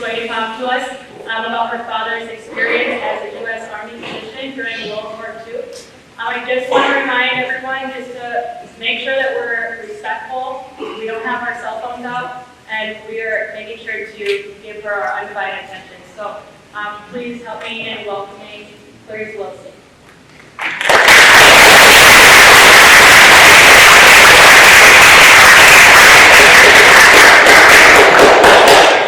going to talk to us about her father's experience as a U.S. Army physician during World War II. I just want to remind everyone just to make sure that we're respectful. We don't have our cell phones out, and we are making sure to give her our undivided attention. So please help me in welcoming Clarice Wilson.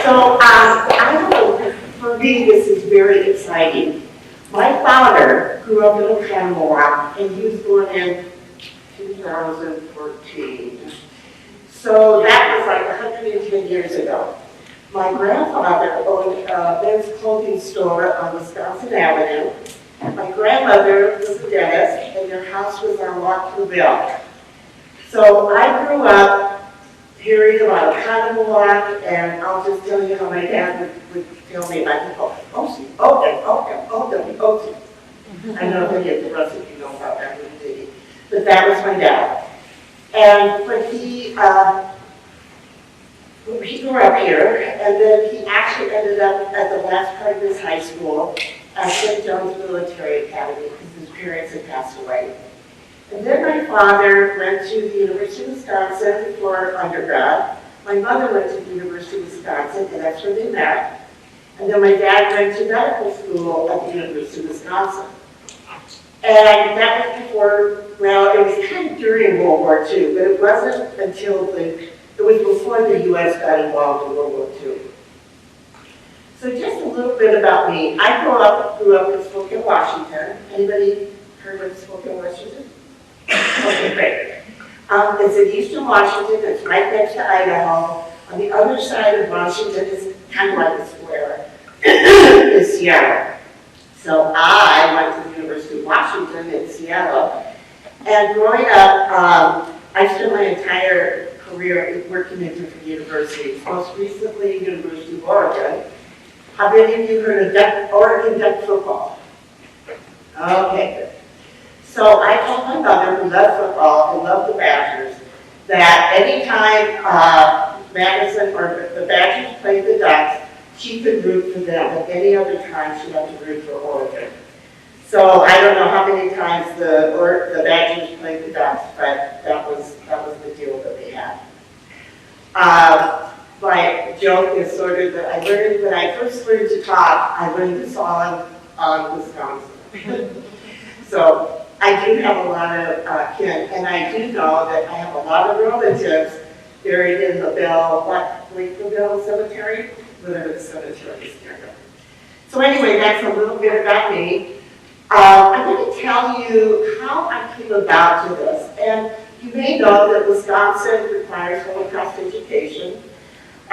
So I know for me this is very exciting. My father grew up in Oconomowoc, and he was born in 2014. So that was like 110 years ago. My grandfather owned a men's clothing store on Wisconsin Avenue. My grandmother was a dentist, and their house was on Walkerville. So I grew up hearing about Oconomowoc, and I'll just tell you how my dad would tell me about people. I don't know if any of the rest of you know about that, but that was my dad. And when he grew up here, and then he actually ended up at the last part of his high school at St. John's Military Academy because his parents had passed away. And then my father went to the University of Wisconsin for undergrad. My mother went to the University of Wisconsin, and that's where they met. And then my dad went to medical school at the University of Wisconsin. And that was before, well, it was kind of during World War II, but it wasn't until it was before the U.S. got involved in World War II. So just a little bit about me. I grew up in Spokane, Washington. Anybody heard of Spokane, Washington? Okay, great. It's in eastern Washington. It's right next to Idaho. On the other side of Washington is kind of like a square, is Seattle. So I went to the University of Washington in Seattle. And growing up, I spent my entire career working in different universities, most recently University of Oregon. How many of you heard of Oregon Duck football? Okay, good. So I told my mother, who loved football and loved the Badgers, that anytime Madison or the Badgers played the Ducks, she could root for them, but any other time she had to root for Oregon. So I don't know how many times the Badgers played the Ducks, but that was the deal that we had. My joke is sort of that I learned, when I first learned to talk, I learned the song on Wisconsin. So I do have a lot of kin, and I do know that I have a lot of relatives buried in the Lakeville Cemetery, whatever the cemetery is there. So anyway, that's a little bit about me. I'm going to tell you how I came about to this. And you may know that Wisconsin requires Holocaust education.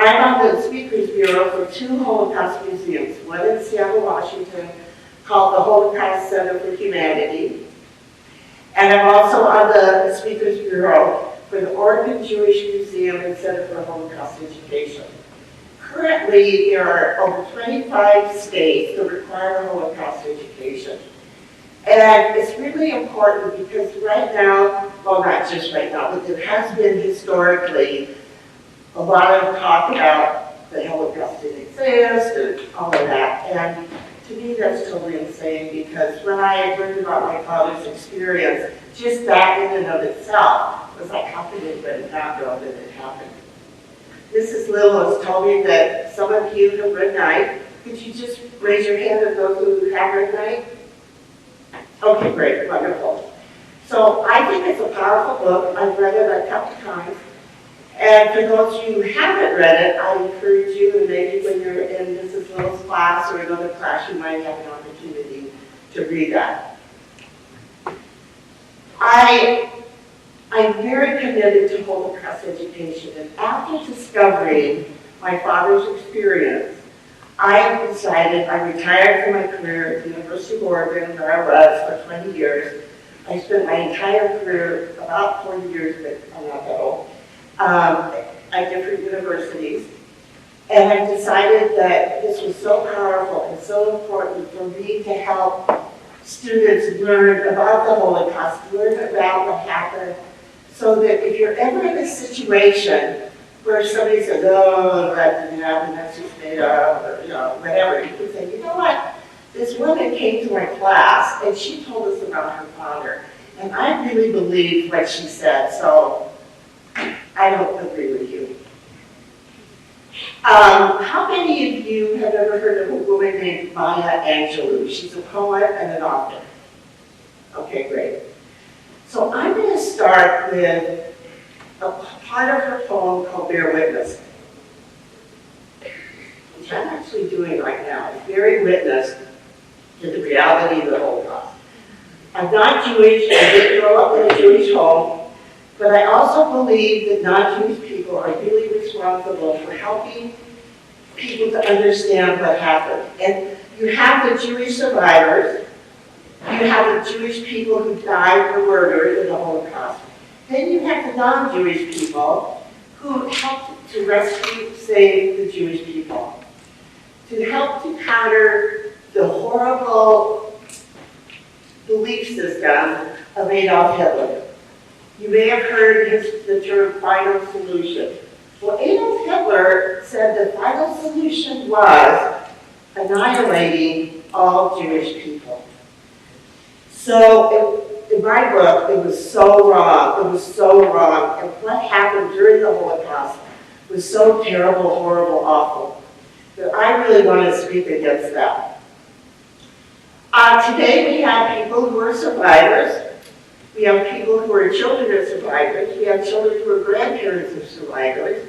I'm on the Speakers Bureau for 2 Holocaust museums, one in Seattle, Washington, called the Holocaust Center for Humanity. And I'm also on the Speakers Bureau for the Oregon Jewish Museum and Center for Holocaust Education. Currently, there are over 25 states that require Holocaust education. And it's really important because right now, well, not just right now, but there has been historically a lot of talk about the Holocaust didn't exist and all of that. And to me, that's totally insane because when I learned about my father's experience, just that in and of itself was like, how could anybody not know that it happened? Mrs. Little has told me that some of you have read Night. Could you just raise your hand of those who have read Night? Okay, great, wonderful. So I think it's a powerful book. I've read it a couple times. And for those of you who haven't read it, I encourage you, and maybe when you're in Mrs. Little's class or another class, you might have an opportunity to read that. I'm very committed to Holocaust education, and after discovering my father's experience, I decided I retired from my career at the University of Oregon, where I was for 20 years. I spent my entire career, about 40 years, but I'm not that old, at different universities. And I decided that this was so powerful and so important for me to help students learn about the Holocaust, learn about what happened, so that if you're ever in a situation where somebody says, oh, that didn't happen, that's just made up, or, whatever. You could say, you know what? This woman came to my class, and she told us about her father. And I really believed what she said, so I don't agree with you. How many of you have ever heard of a woman named Maya Angelou? She's a poet and an author. Okay, great. So I'm going to start with a part of her poem called Bear Witness, which I'm actually doing right now. It's bearing witness to the reality of the Holocaust. I'm not Jewish, I didn't grow up in a Jewish home, but I also believe that non-Jewish people are really responsible for helping people to understand what happened. And you have the Jewish survivors, you have the Jewish people who died or murdered in the Holocaust. Then you have the non-Jewish people who helped to rescue, save the Jewish people, to help to counter the horrible belief system of Adolf Hitler. You may have heard the term final solution. Well, Adolf Hitler said the final solution was annihilating all Jewish people. So in my book, it was so wrong. It was so wrong. And what happened during the Holocaust was so terrible, horrible, awful, that I really want to speak against that. Today we have people who are survivors. We have people who are children of survivors. We have children who are grandparents of survivors.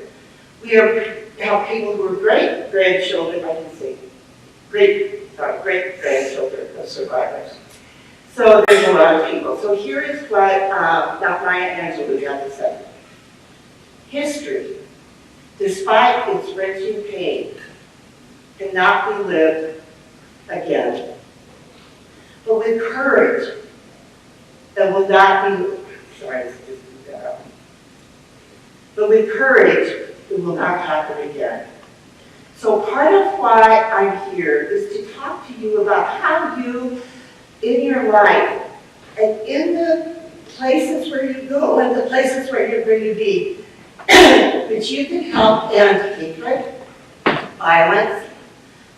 We have people who are great-grandchildren, I can say, great-grandchildren of survivors. So there's a lot of people. So here is what Maya Angelou had to say. History, despite its wrenching pain, cannot be lived again. But with courage, that will not be, sorry, let's just do that up. But with courage, it will not happen again. So part of why I'm here is to talk to you about how you, in your life, and in the places where you go and the places where you're going to be, that you can help end hatred, violence,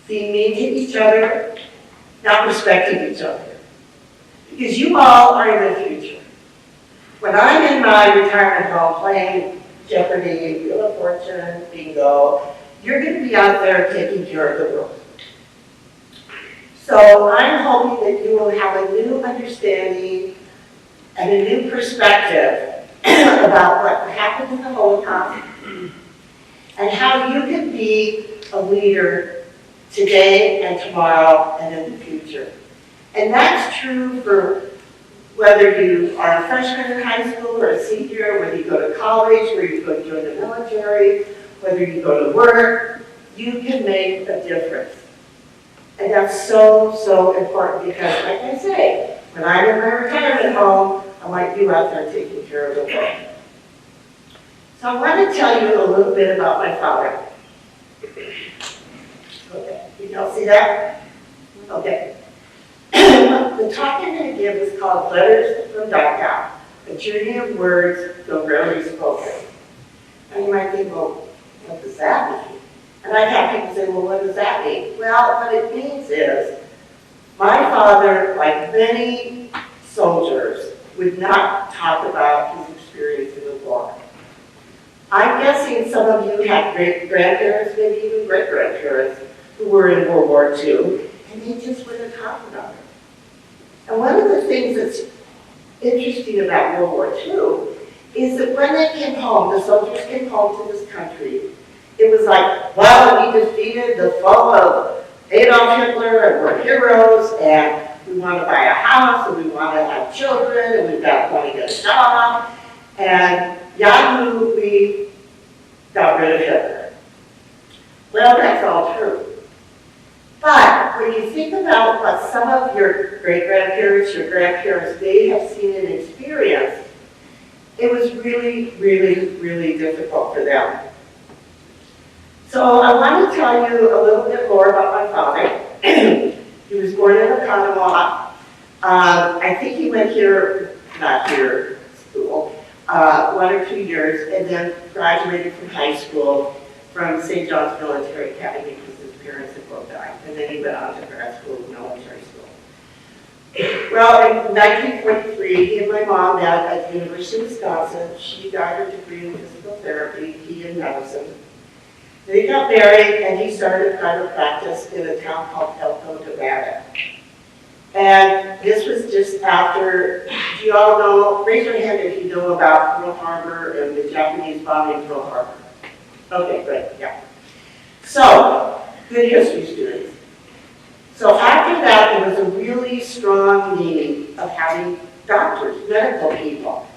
being mean to each other, not respecting each other. Because you all are in the future. When I'm in my retirement home playing Jeopardy, Wheel of Fortune, bingo, you're going to be out there taking care of the world. So I'm hoping that you will have a new understanding and a new perspective about what happened in the Holocaust and how you can be a leader today and tomorrow and in the future. And that's true for whether you are a freshman in high school or a senior, whether you go to college, whether you go to join the military, whether you go to work, you can make a difference. And that's so, so important because, like I say, when I'm in my retirement home, I want you out there taking care of the world. So I want to tell you a little bit about my father. Okay, you all see that? Okay. The talk I'm going to give is called Letters from Dachau, a journey of words though rarely spoken. And you might think, well, what does that mean? And I've had people say, well, what does that mean? Well, what it means is, my father, like many soldiers, would not talk about his experience in the war. I'm guessing some of you have great-grandparents, maybe even great-grandparents, who were in World War II, and they just wouldn't talk about it. And one of the things that's interesting about World War II is that when they came home, the soldiers came home to this country, it was like, well, we defeated the foe of Adolf Hitler, and we're heroes, and we want to buy a house, and we want to have children, and we've got to get a job, and yahoo, we got rid of Hitler. Well, that's all true. But when you think about what some of your great-grandparents, your grandparents, they have seen and experienced, it was really, really, really difficult for them. So I want to tell you a little bit more about my father. He was born in Oconomowoc. I think he went here, not here, school. 1 or 2 years, and then graduated from high school from St. John's Military Academy because his parents had both died. And then he went on to grad school, military school. Well, in 1943, he and my mom met at the University of Wisconsin. She got her degree in physical therapy, he in medicine. They got married, and he started private practice in a town called Elko, Nevada. And this was just after, do you all know, raise your hand if you know about Pearl Harbor and the Japanese bombing Pearl Harbor. Okay, great, yeah. So, good history students. So after that, there was a really strong need of having doctors, medical people.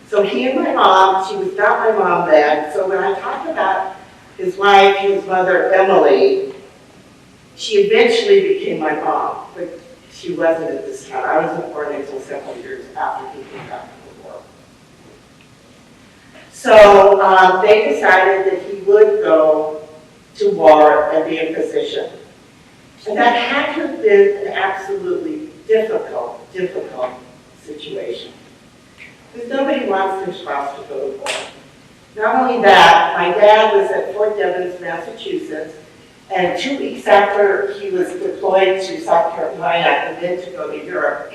So he and my mom, she was not my mom then, so when I talk about his wife, his mother, Emily, she eventually became my mom, but she wasn't at this time. I wasn't born until several years after he came back from the war. So they decided that he would go to war and be a physician. And that had to have been an absolutely difficult situation. Because nobody wants their spouse to go to war. Not only that, my dad was at Fort Devens, Massachusetts, and 2 weeks after he was deployed to South Carolina and then to go to Europe,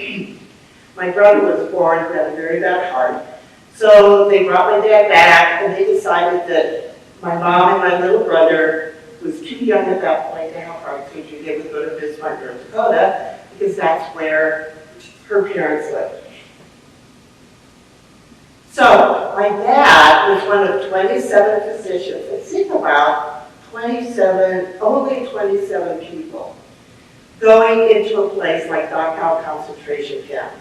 my brother was born and had a very bad heart. So they brought my dad back, and they decided that my mom and my little brother was too young at that point to have heart surgery. They would go to Bismarck, North Dakota, because that's where her parents lived. So my dad was one of 27 physicians. And think about only 27 people going into a place like Dachau concentration camp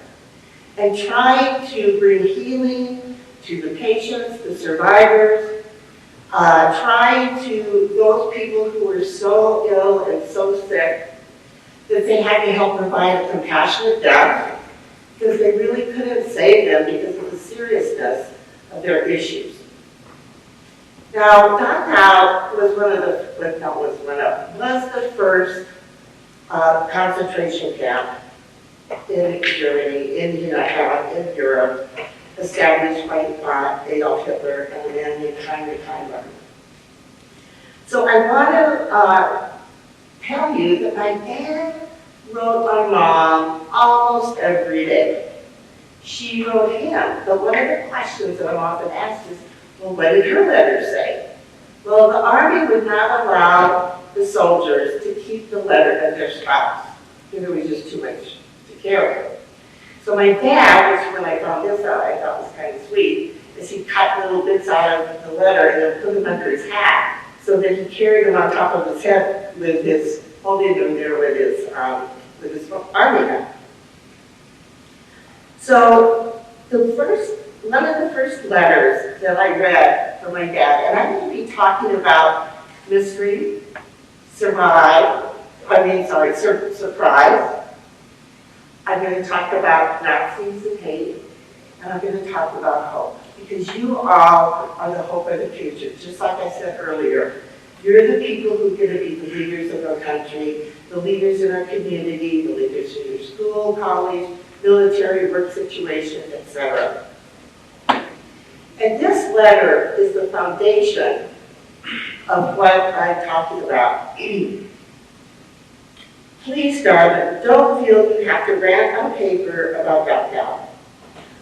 and trying to bring healing to the patients, the survivors, trying to those people who were so ill and so sick that they had to help provide a compassionate death because they really couldn't save them because of the seriousness of their issues. Now, Dachau was the first concentration camp in Germany, in Europe, established by Adolf Hitler and a man named Heinrich Himmler. So I want to tell you that my dad wrote my mom almost every day. She wrote him, but one of the questions that I'm often asked is, well, what did her letter say? Well, the Army would not allow the soldiers to keep the letter of their spouse. There was just too much to carry. So my dad, which when I found this out, I thought was kind of sweet, is he cut little bits out of the letter and then put them under his hat so that he carried them on top of his head with his, holding them there with his Army hat. So one of the first letters that I read from my dad, and I'm going to be talking about mystery, surprise. I'm going to talk about Nazis and hate, and I'm going to talk about hope. Because you all are the hope of the future. Just like I said earlier, you're the people who are going to be the leaders of our country, the leaders in our community, the leaders in your school, college, military, work situation, etc. And this letter is the foundation of what I'm talking about. Please, darling, don't feel you have to rant on paper about Dachau.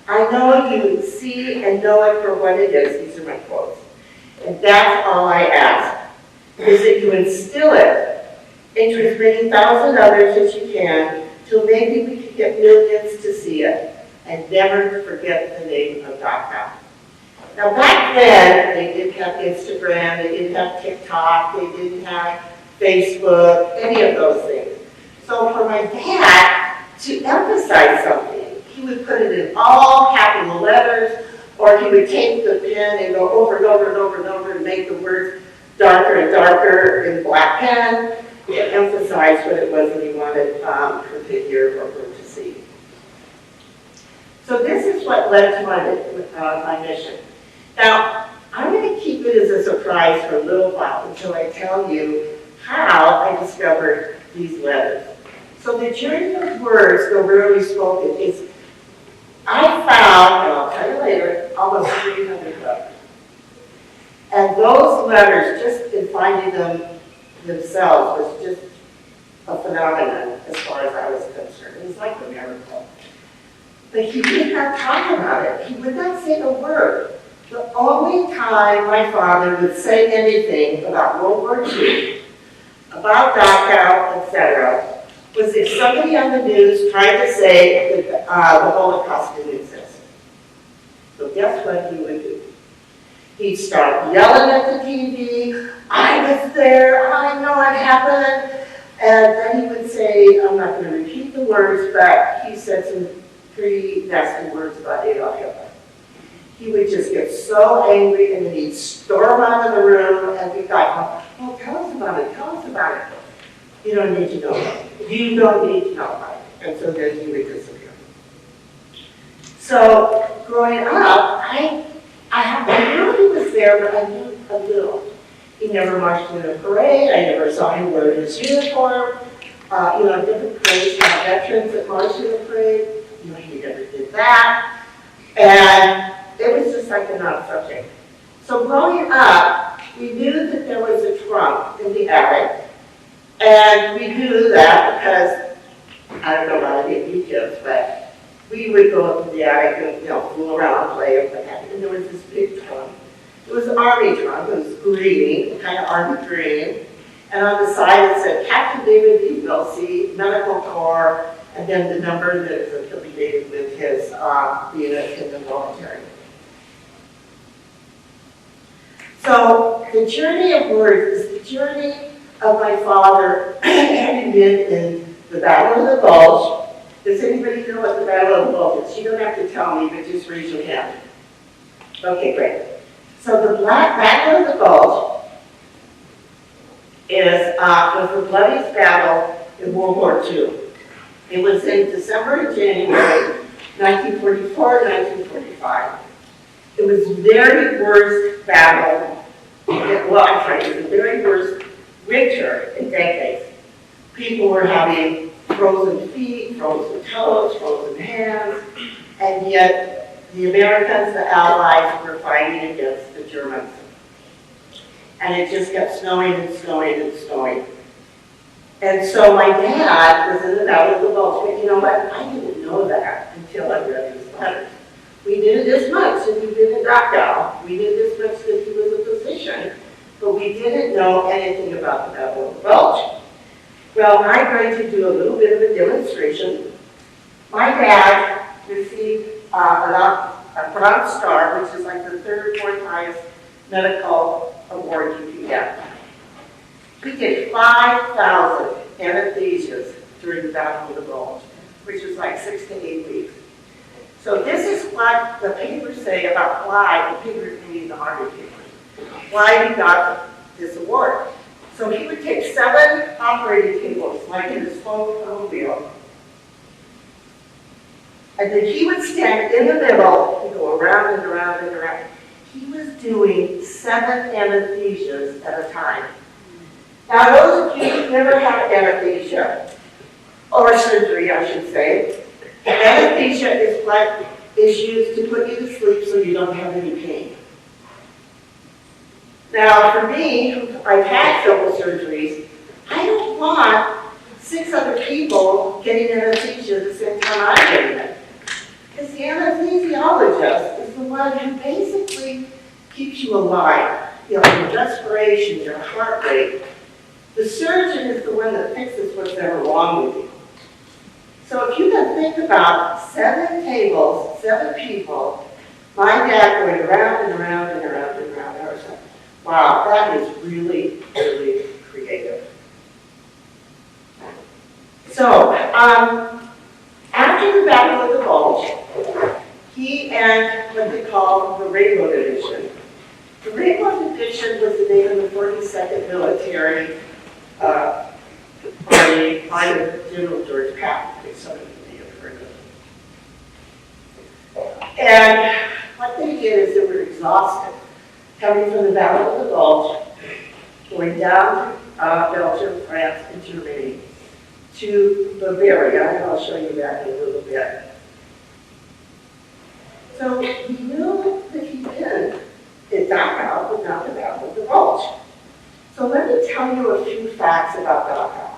I know you see and know it for what it is. These are my quotes. And that's all I ask, is that you instill it into as many thousand others as you can, till maybe we can get millions to see it, and never forget the name of Dachau. Now back then, they didn't have Instagram, they didn't have TikTok, they didn't have Facebook, any of those things. So for my dad to emphasize something, he would put it in all capital letters, or he would take the pen and go over and over and over and over and make the words darker and darker in black pen to emphasize what it was that he wanted her to hear or her to see. So this is what led to my mission. Now, I'm going to keep it as a surprise for a little while until I tell you how I discovered these letters. So the journey of words, though rarely spoken, is, I found, and I'll tell you later, almost 300 letters. And those letters, just in finding them themselves, was just a phenomenon as far as I was concerned. It was like a miracle. But he did not talk about it. He would not say a word. The only time my father would say anything about World War II, about Dachau, etc., was if somebody on the news tried to say that the Holocaust didn't exist. So guess what he would do? He'd start yelling at the TV, I was there, I know it happened. And then he would say, I'm not going to repeat the words, but he said some pretty nasty words about Adolf Hitler. He would just get so angry, and then he'd storm out of the room, and we'd go, oh, tell us about it, tell us about it. You don't need to know about it. You don't need to know about it. And so then he would disappear. So growing up, I knew he was there, but I knew a little. He never marched in a parade. I never saw him wear his uniform. Different parades have veterans that march in the parade. He never did that. And it was just like a non-subject. So growing up, we knew that there was a trunk in the attic. And we knew that because, I don't know about any of you kids, but we would go up to the attic and, fool around, play, and what have you. And there was this big trunk. It was an army trunk. It was green, kind of army green. And on the side it said Captain David D. Wilsey, Medical Corps, and then the number that is affiliated with his unit in the military. So the journey of words is the journey of my father having been in the Battle of the Bulge. Does anybody know what the Battle of the Bulge is? You don't have to tell me, but just raise your hand. Okay, great. So the Battle of the Bulge was the bloodiest battle in World War II. It was in December and January, 1944, 1945. It was the very worst battle, it was the very worst winter in decades. People were having frozen feet, frozen toes, frozen hands, and yet the Americans, the Allies, were fighting against the Germans. And it just kept snowing and snowing and snowing. And so my dad was in the Battle of the Bulge, but you know what? I didn't know that until I read his letters. We knew this much that he'd been in Dachau. We knew this much that he was a physician, but we didn't know anything about the Battle of the Bulge. Well, I'm going to do a little bit of a demonstration. My dad received a Bronze Star, which is like the third, fourth highest medical award you can get. We did 5,000 anesthesias during the Battle of the Bulge, which was like 6 to 8 weeks. So this is what the papers say about why, the papers meaning the Army papers, why he got this award. So he would take 7 operating tables, like in his phone wheel, and then he would stand in the middle and go around and around and around. He was doing 7 anesthesias at a time. Now, those of you who've never had anesthesia, or surgery, I should say, anesthesia is what is used to put you to sleep so you don't have any pain. Now, for me, I've had several surgeries. I don't want 6 other people getting anesthesia at the same time I'm getting it. Because the anesthesiologist is the one who basically keeps you alive. Your respiration, your heart rate. The surgeon is the one that fixes what's ever wrong with you. So if you can think about 7 tables, 7 people, my dad going around and around and around and around, I was like, wow, that is really, really creative. So, after the Battle of the Bulge, he and what they call the Rainbow Division. The Rainbow Division was the name of the 42nd Military Army under General George Patton. Some of you may have heard of him. And what they did is they were exhausted, coming from the Battle of the Bulge, going down Belgium, France, and Germany to Bavaria, and I'll show you that in a little bit. So we knew that that Dachau would not develop the Bulge. So let me tell you a few facts about Dachau.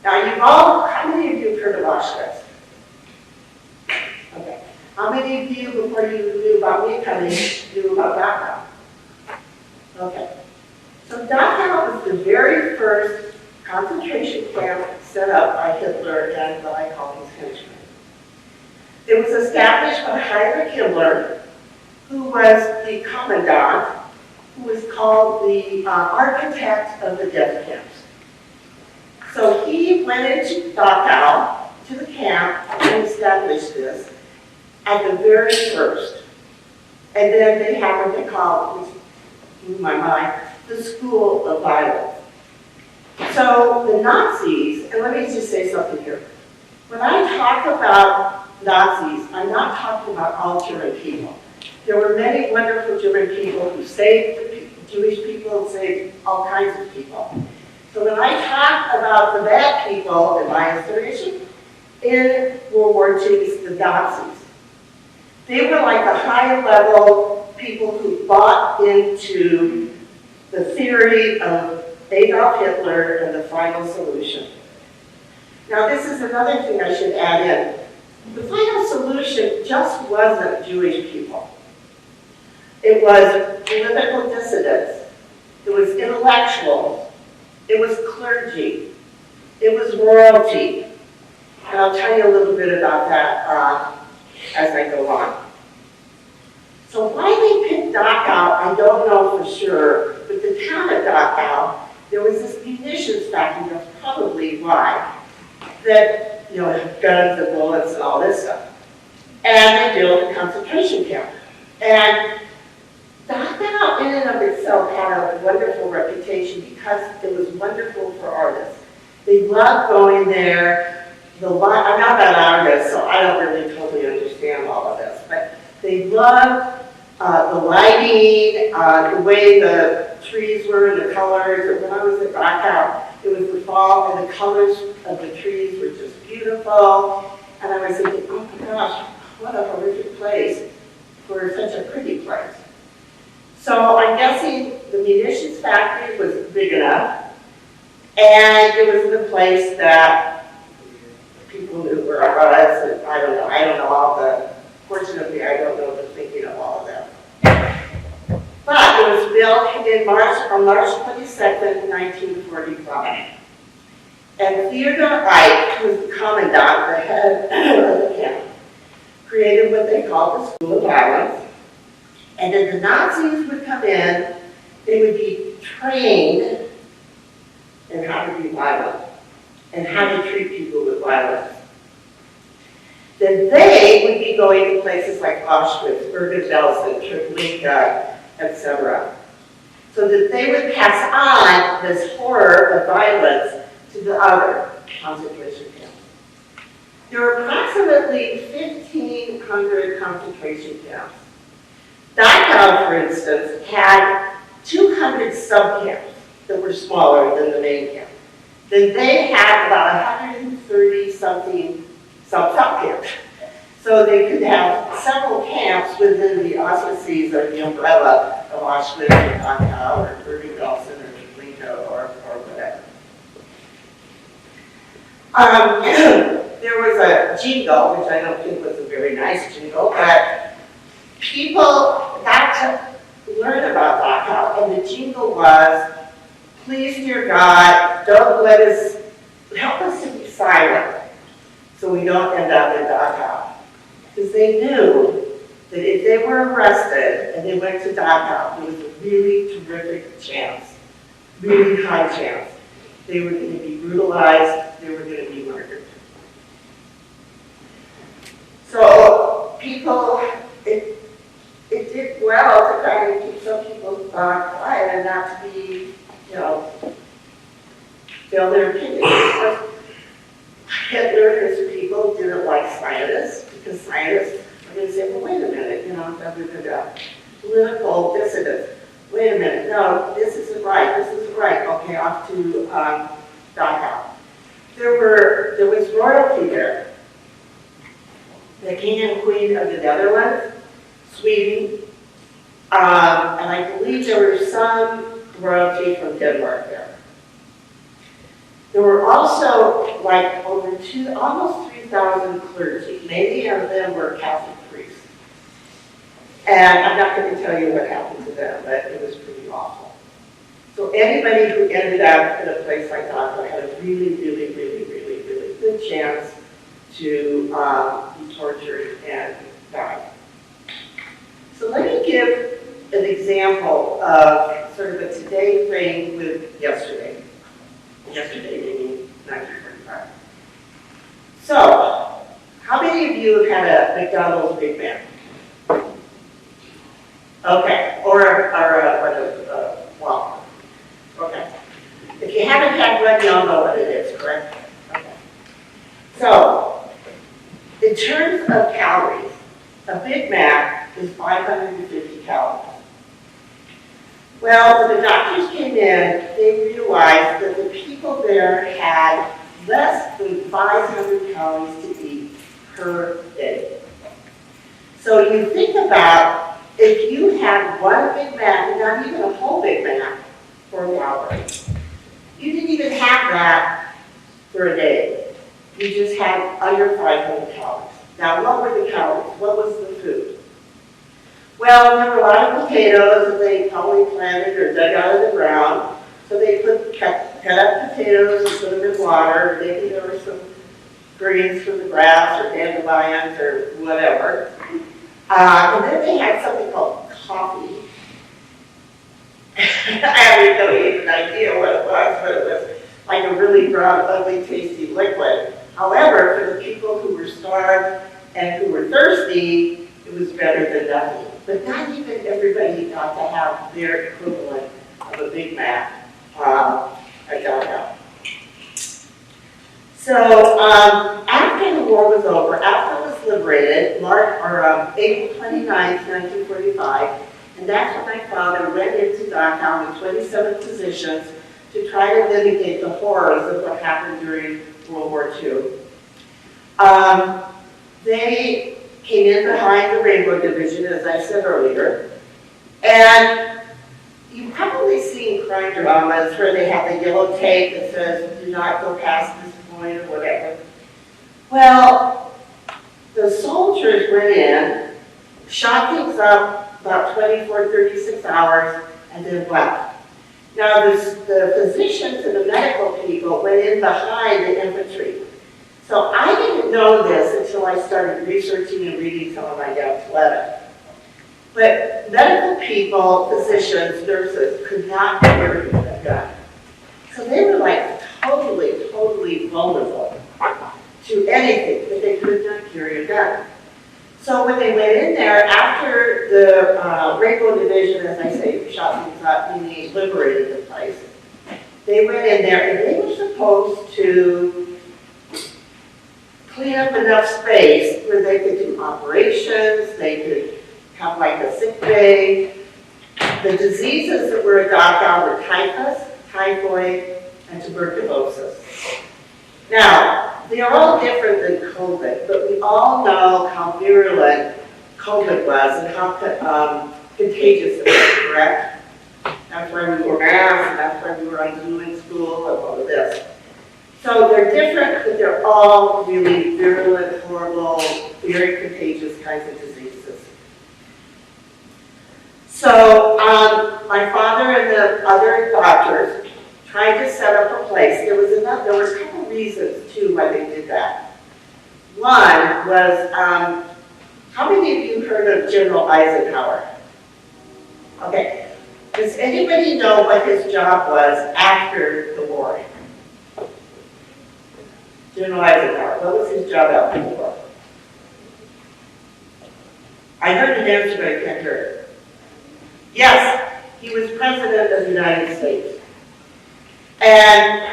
Now, how many of you have heard of Auschwitz? Okay. How many of you, before you knew about me coming, knew about Dachau? Okay. So Dachau was the very first concentration camp set up by Hitler and what I call his henchmen. It was established by Heinrich Himmler, who was the commandant, who was called the architect of the death camps. So he went into Dachau, to the camp, and established this at the very first. And then they had what they called, which blew my mind, the School of Violence. So the Nazis, and let me just say something here. When I talk about Nazis, I'm not talking about all German people. There were many wonderful German people who saved the Jewish people, saved all kinds of people. So when I talk about the bad people in my estimation, in World War II, it's the Nazis. They were like the higher level people who bought into the theory of Adolf Hitler and the final solution. Now this is another thing I should add in. The final solution just wasn't Jewish people. It was political dissidents. It was intellectuals. It was clergy. It was royalty. And I'll tell you a little bit about that as I go on. So why they picked Dachau, I don't know for sure, but the town of Dachau, there was this munitions factory, that's probably why, that, guns and bullets and all this stuff. And they built a concentration camp. And Dachau in and of itself had a wonderful reputation because it was wonderful for artists. They loved going there. I'm not an artist, so I don't really totally understand all of this, but they loved the lighting, the way the trees were, the colors. When I was at Dachau, it was the fall, and the colors of the trees were just beautiful. And I was thinking, oh my gosh, what a horrific place for such a pretty place. So I'm guessing the munitions factory was big enough, and it was in a place that people knew where it was, and I don't know all the, fortunately I don't know the thinking of all of them. But it was built on March 22nd, 1945. And Theodor Eich, who was the commandant, the head of the camp, created what they called the School of Violence. And then the Nazis would come in, they would be trained in how to be violent and how to treat people with violence. Then they would be going to places like Auschwitz, Bergen-Belsen, Treblinka, etc. So that they would pass on this horror of violence to the other concentration camps. There were approximately 1,500 concentration camps. Dachau, for instance, had 200 subcamps that were smaller than the main camp. Then they had about 130-something subcamps. So they could have several camps within the auspices or the umbrella of Auschwitz or Dachau or Bergen-Belsen or Treblinka or whatever. There was a jingle, which I don't think was a very nice jingle, but people got to learn about Dachau, and the jingle was, please, dear God, help us to be silent so we don't end up in Dachau. Because they knew that if they were arrested and they went to Dachau, there was a really terrific chance, really high chance, they were going to be brutalized, they were going to be murdered. So people, it did well to kind of keep some people quiet and not to be, fill their opinions. Hitler and his people didn't like scientists because scientists were going to say, well, wait a minute, political dissidents. Wait a minute, no, this isn't right, okay, off to Dachau. There was royalty there. The king and queen of the Netherlands, Sweden, And I believe there were some royalty from Denmark there. There were also like almost 3,000 clergy. Many of them were Catholic priests. And I'm not going to tell you what happened to them, but it was pretty awful. So anybody who ended up in a place like Dhaka had a really good chance to be tortured and die. So let me give an example of sort of a today thing with yesterday. Yesterday meaning 1945. So, how many of you have had a McDonald's Big Mac? Okay, or well, okay. If you haven't had one, you all know what it is, correct? Okay. So, in terms of calories, a Big Mac is 550 calories. Well, when the doctors came in, they realized that the people there had less than 500 calories to eat per day. So you think about if you had one Big Mac, and not even a whole Big Mac, for an hour, you didn't even have that for a day. You just had under 500 calories. Now, what were the calories? What was the food? Well, there were a lot of potatoes that they probably planted or dug out of the ground. So they cut up potatoes and put them in water. Maybe there were some greens from the grass or dandelions or whatever. And then they had something called coffee. I have no even idea what it was, but it was like a really brown, ugly, tasty liquid. However, for the people who were starved and who were thirsty, it was better than nothing. But not even everybody got to have their equivalent of a Big Mac at Dhaka. So after the war was over, after it was liberated, April 29, 1945, and that's when my father went into Dhaka with 27 physicians to try to mitigate the horrors of what happened during World War II. They came in behind the Rainbow Division, as I said earlier, and you've probably seen crime dramas where they have the yellow tape that says, do not go past this point or whatever. Well, the soldiers went in, shot things up about 24, 36 hours, and then left. Now, the physicians and the medical people went in behind the infantry. So I didn't know this until I started researching and reading some of my dad's letter. But medical people, physicians, nurses could not carry a gun. So they were like totally vulnerable to anything, but they could not carry a gun. So when they went in there, after the Rainbow Division, as I say, shot things up, meaning liberated the place, they went in there and they were supposed to clean up enough space where they could do operations, they could have like a sick bay. The diseases that were at Dhaka were typhus, typhoid, and tuberculosis. Now, they are all different than COVID, but we all know how virulent COVID was and how contagious it was, correct? That's why we wore masks, and that's why we were on Zoom in school, and all of this. So they're different, but they're all really virulent, horrible, very contagious kinds of diseases. So my father and the other doctors tried to set up a place. There were a couple reasons, too, why they did that. One was, how many of you heard of General Eisenhower? Okay. Does anybody know what his job was after the war? General Eisenhower, what was his job after the war? I heard an answer, but I can't hear it. Yes, he was President of the United States. And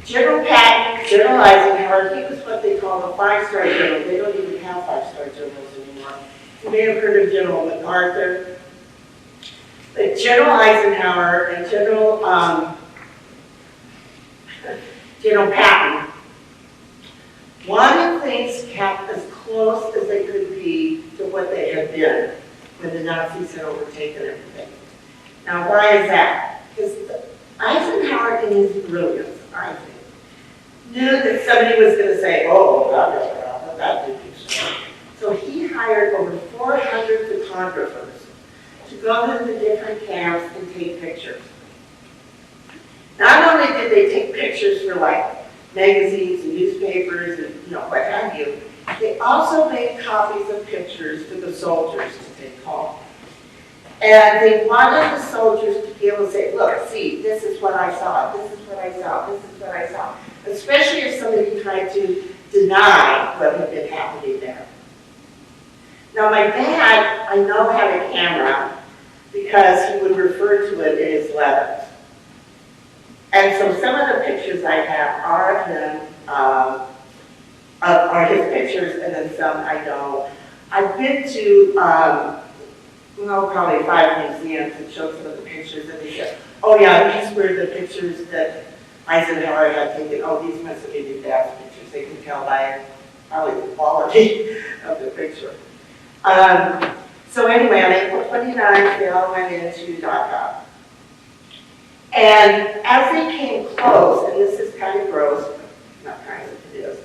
General Patton, General Eisenhower, he was what they call a five-star general. They don't even have five-star generals anymore. You may have heard of General MacArthur. But General Eisenhower and General Patton wanted things kept as close as they could be to what they had been. when the Nazis had overtaken everything. Now, why is that? Because Eisenhower, in his brilliance, I think, knew that somebody was going to say, oh, that did picture. So he hired over 400 photographers to go to the different camps and take pictures. Not only did they take pictures for like magazines and newspapers and what have you, they also made copies of pictures for the soldiers to take home. And they wanted the soldiers to be able to say, look, see, this is what I saw, this is what I saw, this is what I saw. Especially if somebody tried to deny what had been happening there. Now my dad, I know, had a camera because he would refer to it in his letters. And so some of the pictures I have are of him, are his pictures, and then some I don't. I've been to, probably 5 museums and showed some of the pictures, and they said, oh yeah, these were the pictures that Eisenhower had taken. Oh, these must have been your dad's pictures. They can tell by probably the quality of the picture. So anyway, on April 29th, they all went into Dachau. And as they came close, and this is kind of gross, not kind of, it is,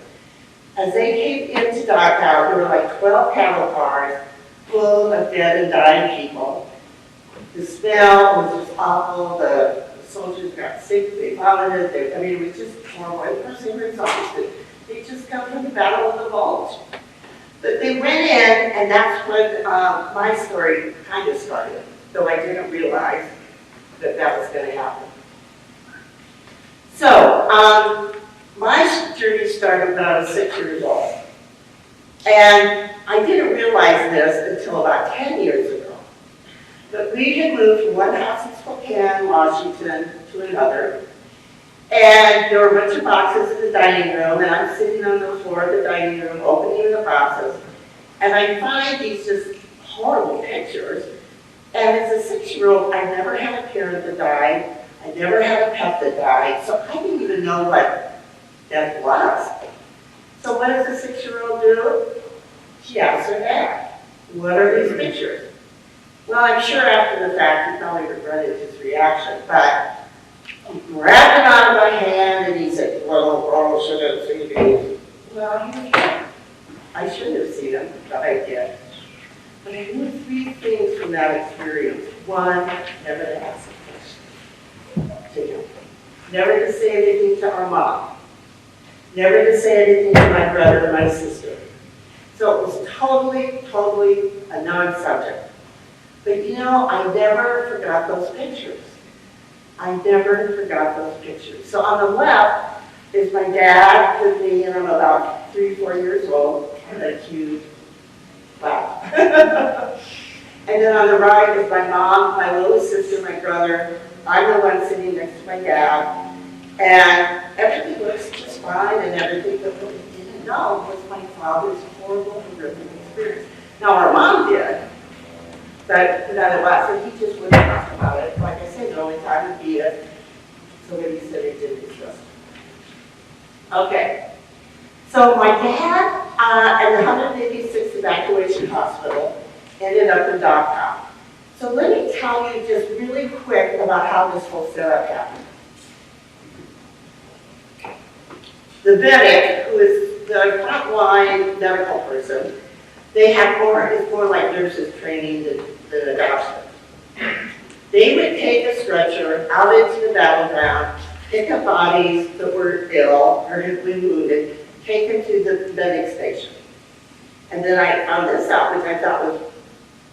as they came into Dachau, there were like 12 cattle cars full of dead and dying people. The smell was just awful. The soldiers got sick, they vomited, it was just horrible. Of course, they were exhausted. They just come from the Battle of the Bulge. But they went in, and that's when my story kind of started, though I didn't realize that that was going to happen. So, my journey started when I was 6 years old. And I didn't realize this until about 10 years ago. But we had moved from one house in Spokane, Washington, to another. And there were a bunch of boxes in the dining room, and I'm sitting on the floor of the dining room, opening the boxes. And I find these just horrible pictures. And as a 6-year-old, I never had a parent that died. I never had a pet that died. So I didn't even know what death was. So what does a 6-year-old do? She asks her dad, what are these pictures? Well, I'm sure after the fact he probably regretted his reaction, but he grabbed it out of my hand and he said, well, I should have seen these. Well, here's one. I shouldn't have seen them, but I did. But I knew 3 things from that experience. One, never to ask a question to him. Never to say anything to our mom. Never to say anything to my brother or my sister. So it was totally a non-subject. But I never forgot those pictures. I never forgot those pictures. So on the left is my dad with me, and I'm about 3 or 4 years old, and a huge wow. And then on the right is my mom, my little sister, my brother. I'm the one sitting next to my dad. And everything looks just fine and everything, but what we didn't know was my father's horrible, horrific experience. Now our mom did, but nonetheless, so he just wouldn't talk about it. Like I said, the only time would be it. So when he said he didn't discuss it. Okay. So my dad at the 186th Evacuation Hospital ended up in Dachau. So let me tell you just really quick about how this whole setup happened. The medic, who is the frontline medical person, they have it's more like nurses training than a doctor. They would take a stretcher out into the battleground, pick up bodies that were ill or had been wounded, take them to the medic station. And then I found this out, which I thought was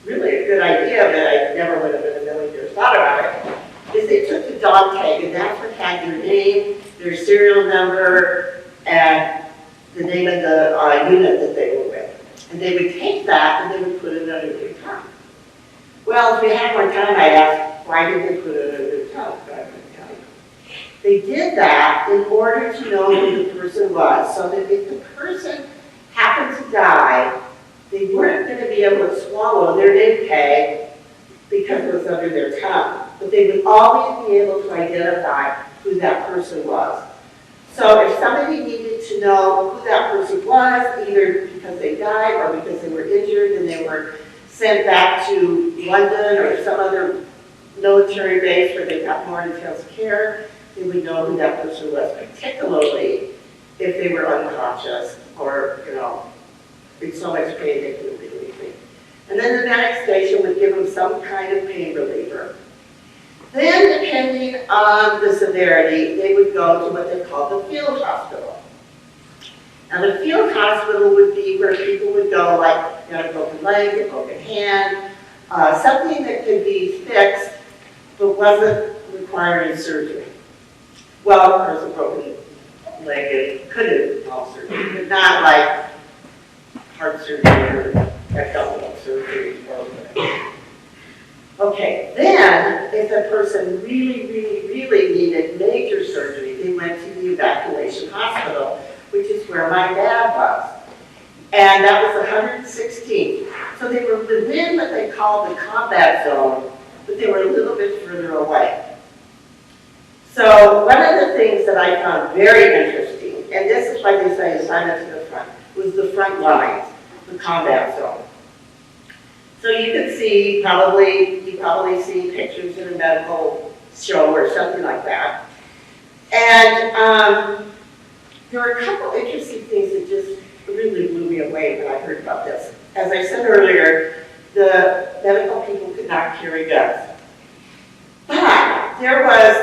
really a good idea, but I never would have in a million years thought about it, is they took the dog tag, and that's what had their name, their serial number, and the name of the unit that they were with. And they would take that and they would put it under their tongue. Well, if we had more time, I'd ask, why did they put it under their tongue? But I couldn't tell you. They did that in order to know who the person was, so that if the person happened to die, they weren't going to be able to swallow their name tag because it was under their tongue. But they would always be able to identify who that person was. So if somebody needed to know who that person was, either because they died or because they were injured and they were sent back to London or some other military base where they got more intense care, they would know who that person was, particularly if they were unconscious or, in so much pain they couldn't do anything. And then the medic station would give them some kind of pain reliever. Then, depending on the severity, they would go to what they call the field hospital. Now, the field hospital would be where people would go, like, a broken leg, a broken hand, something that could be fixed but wasn't requiring surgery. Well, of course, a broken leg, it could have involved surgery, but not like heart surgery or abdominal surgery or whatever. Okay, then, if the person really needed major surgery, they went to the evacuation hospital, which is where my dad was. And that was 116th. So they were within what they called the combat zone, but they were a little bit further away. So one of the things that I found very interesting, and this is why they say assignment to the front, was the front lines, the combat zone. So you could see, you probably see pictures in a medical show or something like that. And there were a couple interesting things that just really blew me away when I heard about this. As I said earlier, the medical people could not carry guns. But there was,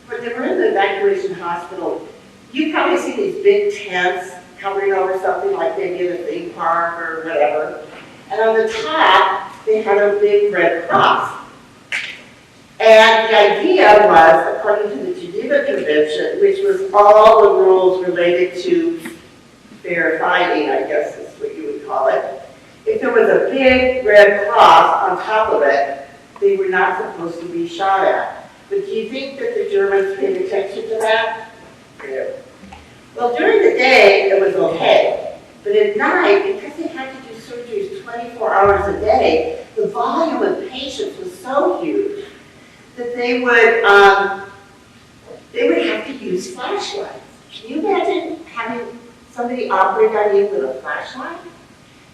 when they were in the evacuation hospital, you probably see these big tents covering over something like maybe in a theme park or whatever. And on the top, they had a big red cross. And the idea was, according to the Geneva Convention, which was all the rules related to fair fighting, I guess is what you would call it, if there was a big red cross on top of it, they were not supposed to be shot at. But do you think that the Germans paid attention to that? No. Well, during the day, it was okay. But at night, because they had to do surgeries 24 hours a day, the volume of patients was so huge that they would have to use flashlights. Can you imagine having somebody operate on you with a flashlight?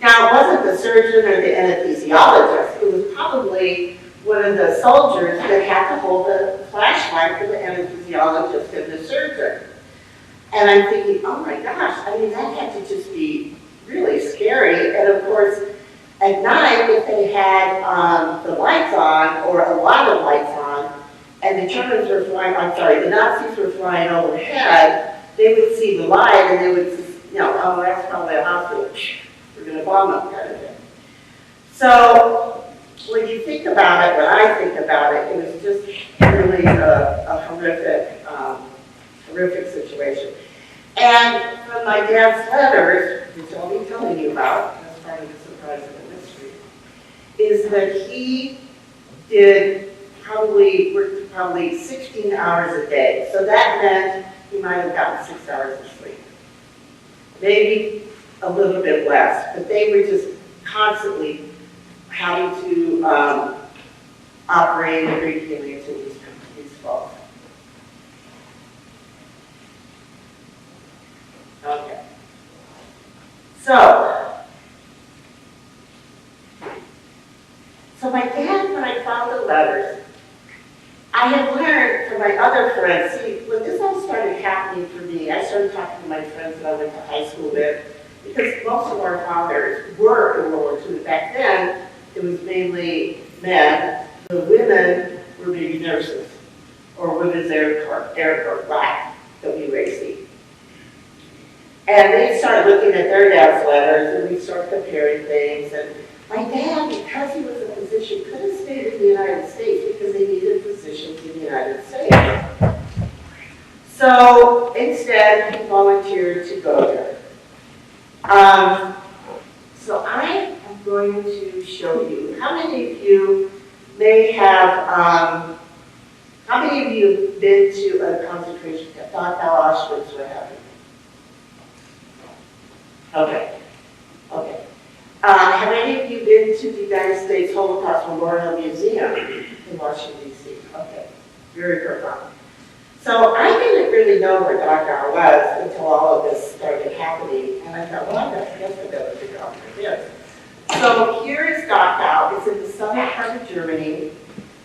Now, it wasn't the surgeon or the anesthesiologist. It was probably one of the soldiers that had to hold the flashlight for the anesthesiologist and the surgeon. And I'm thinking, oh my gosh, I mean, that had to just be really scary. And of course, at night, if they had the lights on, or a lot of lights on, and the Germans were flying, the Nazis were flying overhead, they would see the light and they would, oh, that's probably a hospital. We're going to bomb them, kind of thing. So when you think about it, when I think about it, it was just really a horrific situation. And from my dad's letters, which I'll be telling you about, that's part of the surprise of the mystery, is that he worked probably 16 hours a day. So that meant he might have gotten 6 hours of sleep. Maybe a little bit less, but they were just constantly having to operate and bring healing to these folks. Okay. So my dad, when I found the letters, I had learned from my other friends, see, when this all started happening for me, I started talking to my friends that I went to high school with, because most of our fathers were in World War II. Back then, it was mainly men. The women were maybe nurses, or Women's Air Corps, WAC, WAC. And they started looking at their dad's letters, and we started comparing things. And my dad, because he was a physician, could have stayed in the United States because they needed physicians in the United States. So instead, he volunteered to go there. So I am going to show you, how many of you may have, how many of you have been to a concentration camp, Dachau, Auschwitz, what have you? Okay. Have any of you been to the United States Holocaust Memorial Museum in Washington, D.C.? Okay, very profound. So I didn't really know where Dachau was until all of this started happening, and I thought, well, I guess I better figure out where it is. So here is Dachau. It's in the southern part of Germany.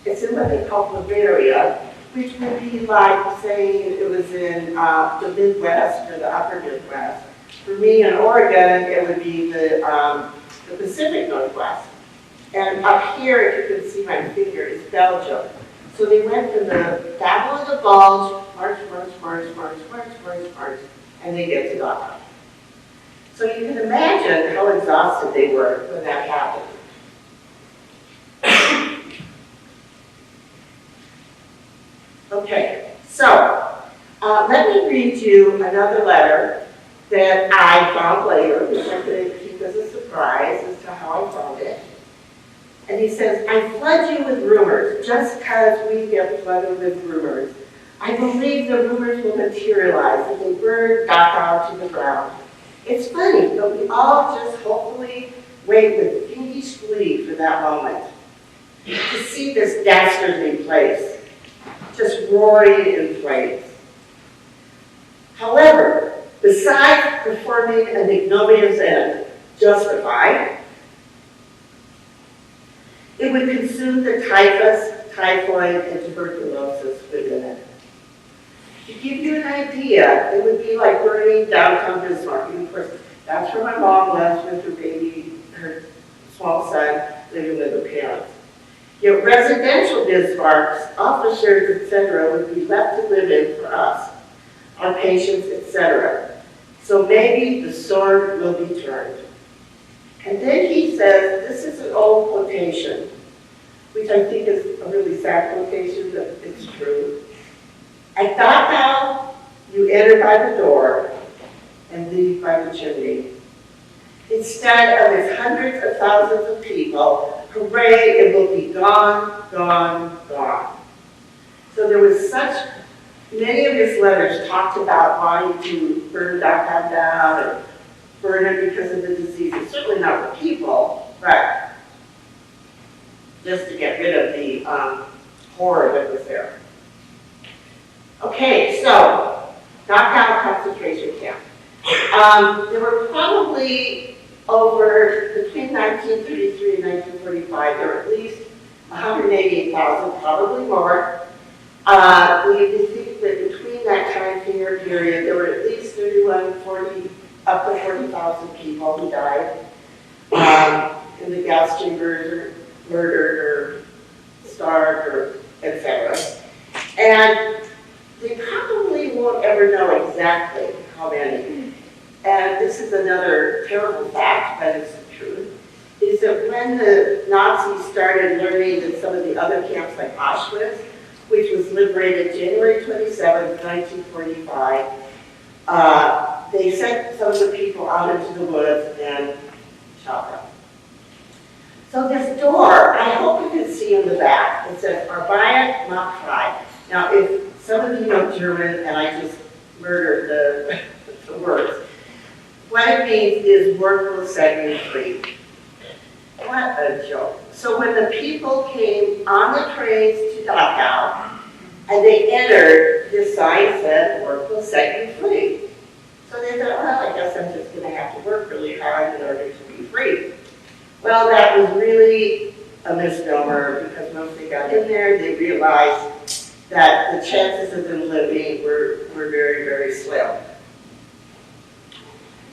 It's in what they call Bavaria, which would be like saying it was in the Midwest or the upper Midwest. For me in Oregon, it would be the Pacific Northwest. And up here, if you can see my finger, is Belgium. So they went from the Battle of the Bulge, march, and they get to Dachau. So you can imagine how exhausted they were when that happened. Okay, so let me read you another letter that I found later, which I'm going to keep as a surprise as to how I found it. And he says, I flood you with rumors, just because we get flooded with rumors. I believe the rumors will materialize, that they burn Dachau to the ground. It's funny, but we all just hopefully wait with fiendish glee for that moment. To see this dastardly place, just roaring in flames. However, besides performing an ignominious end, justified, it would consume the typhus, typhoid, and tuberculosis within it. To give you an idea, it would be like burning downtown Bismarck. And of course, that's where my mom lives with her baby, her small son, living with her parents. Yet residential Bismarcks, officers, etc., would be left to live in for us, our patients, etc. So maybe the sword will be turned. And then he says, this is an old quotation, which I think is a really sad quotation, but it's true. At Dachau, you enter by the door and leave by the chimney. Instead of its hundreds of thousands of people, hooray, it will be gone, gone, gone. So there was such, many of his letters talked about wanting to burn Dachau down or burn it because of the disease. It's certainly not the people, but just to get rid of the horror that was there. Okay, so Dachau concentration camp. There were probably between 1933 and 1945, there were at least 188,000, probably more. We think that between that time period, there were at least 40, up to 40,000 people who died in the gas chambers, or murdered, or starved, or etc. And they probably won't ever know exactly how many. And this is another terrible fact, but it's the truth, is that when the Nazis started learning that some of the other camps like Auschwitz, which was liberated January 27, 1945, they sent some of the people out into the woods and shot them. So this door, I hope you can see in the back, it says Arbeit macht frei. Now, if some of you know German and I just murdered the words, what it means is work will set you free. What a joke. So when the people came on the trains to Dachau and they entered, this sign said, work will set you free. So they thought, well, I guess I'm just going to have to work really hard in order to be free. Well, that was really a misnomer, because once they got in there, they realized that the chances of them living were very, very slim.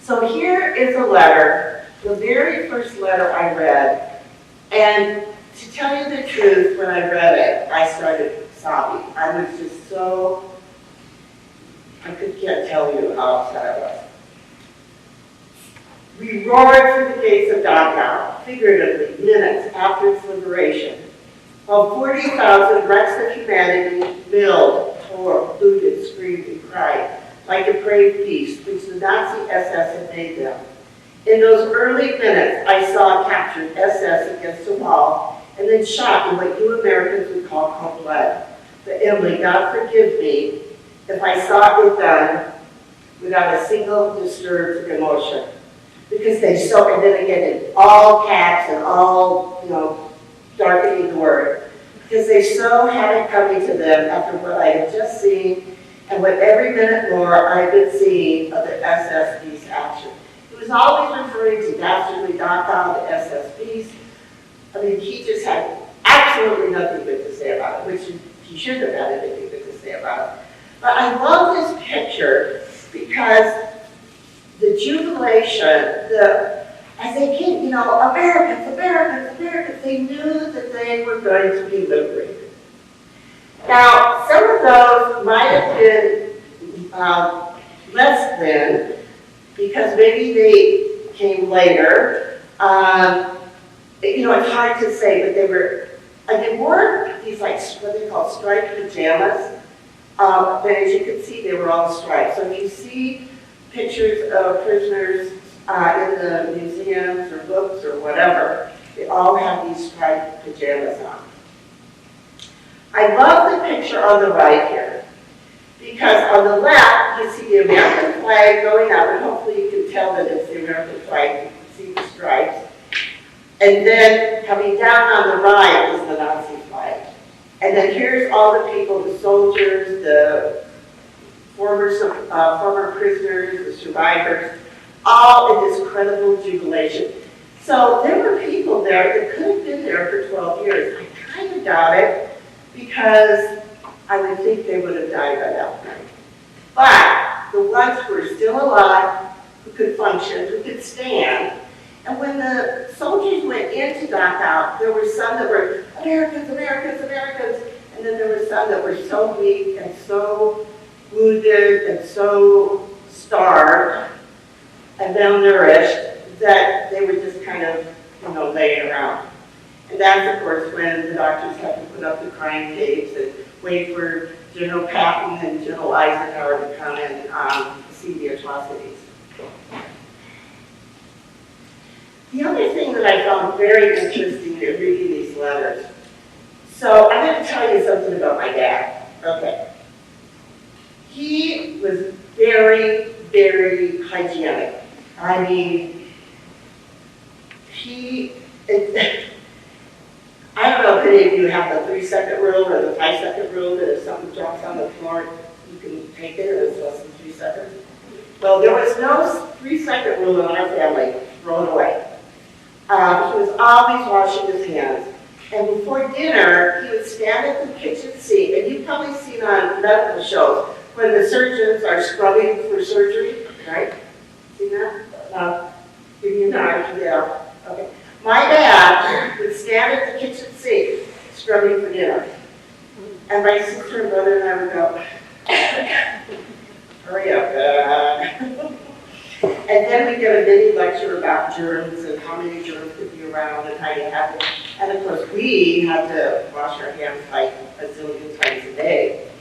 So here is a letter, the very first letter I read, and to tell you the truth, when I read it, I started sobbing. I was just so, can't tell you how upset I was. We roared through the gates of Dachau, figuratively, minutes after its liberation, while 40,000 wrecks of humanity milled, tore, looted, screamed, and cried, like a brave beast, which the Nazi SS had made them. In those early minutes, I saw captured SS against a wall, and then shot in what you Americans would call cold blood. But Emily, God forgive me if I saw it done without a single disturbed emotion. Because they so, and then again in all caps and all, darkening the word. Because they so had it coming to them after what I had just seen and what every minute more I've been seeing of the SS beast action. It was always referring to Dastardly Dachau, the SSBs. I mean, he just had absolutely nothing good to say about it, which he shouldn't have had anything good to say about it. But I love this picture because the jubilation, as they came, Americans, Americans, Americans, they knew that they were going to be liberated. Now, some of those might have been less than, because maybe they came later. It's hard to say, but they wore these what they call striped pajamas. But as you can see, they were all striped. So if you see pictures of prisoners in the museums or books or whatever, they all have these striped pajamas on. I love the picture on the right here, because on the left, you see the American flag going up, and hopefully you can tell that it's the American flag. You can see the stripes. And then coming down on the right is the Nazi flag. And then here's all the people, the soldiers, the former prisoners, the survivors, all in this incredible jubilation. So there were people there that could have been there for 12 years. I kind of doubt it, because I would think they would have died by that point. But the ones who were still alive, who could function, who could stand, and when the soldiers went into Dachau, there were some that were Americans, Americans, Americans, and then there were some that were so weak and so wounded and so starved and malnourished that they were just kind of, laying around. And that's, of course, when the doctors had to put up the crying tapes and wait for General Patton and General Eisenhower to come and see the atrocities. The other thing that I found very interesting in reading these letters, so I'm going to tell you something about my dad. Okay. He was very, very hygienic. I mean, I don't know if any of you have the 3-second rule or the 5-second rule, that if something drops on the floor, you can take it, and it's less than 3 seconds. Well, there was no 3-second rule in our family. Throw it away. He was always washing his hands. And before dinner, he would stand at the kitchen sink, and you've probably seen on medical shows when the surgeons are scrubbing for surgery, right? Seen that? No. Give me a nod. Yeah. Okay. My dad would stand at the kitchen sink, scrubbing for dinner. And my sister and brother and I would go, hurry up, Dad. And then we get a mini lecture about germs and how many germs could be around and how you have it. And of course, we had to wash our hands like a zillion times a day.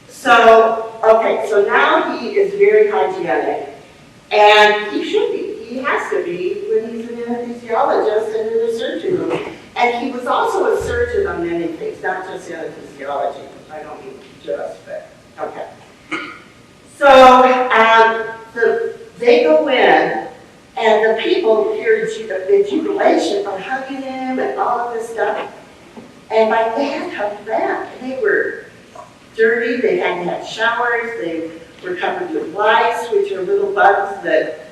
So, okay, so now he is very hygienic. And he should be. He has to be when he's an anesthesiologist and in a surgery room. And he was also a surgeon on many things, not just anesthesiology. I don't mean just, but okay. So, they go in, and the people hear the jubilation of hugging him and all of this stuff. And my dad hugged back. They were dirty, they hadn't had showers, they were covered with lice, which are little bugs that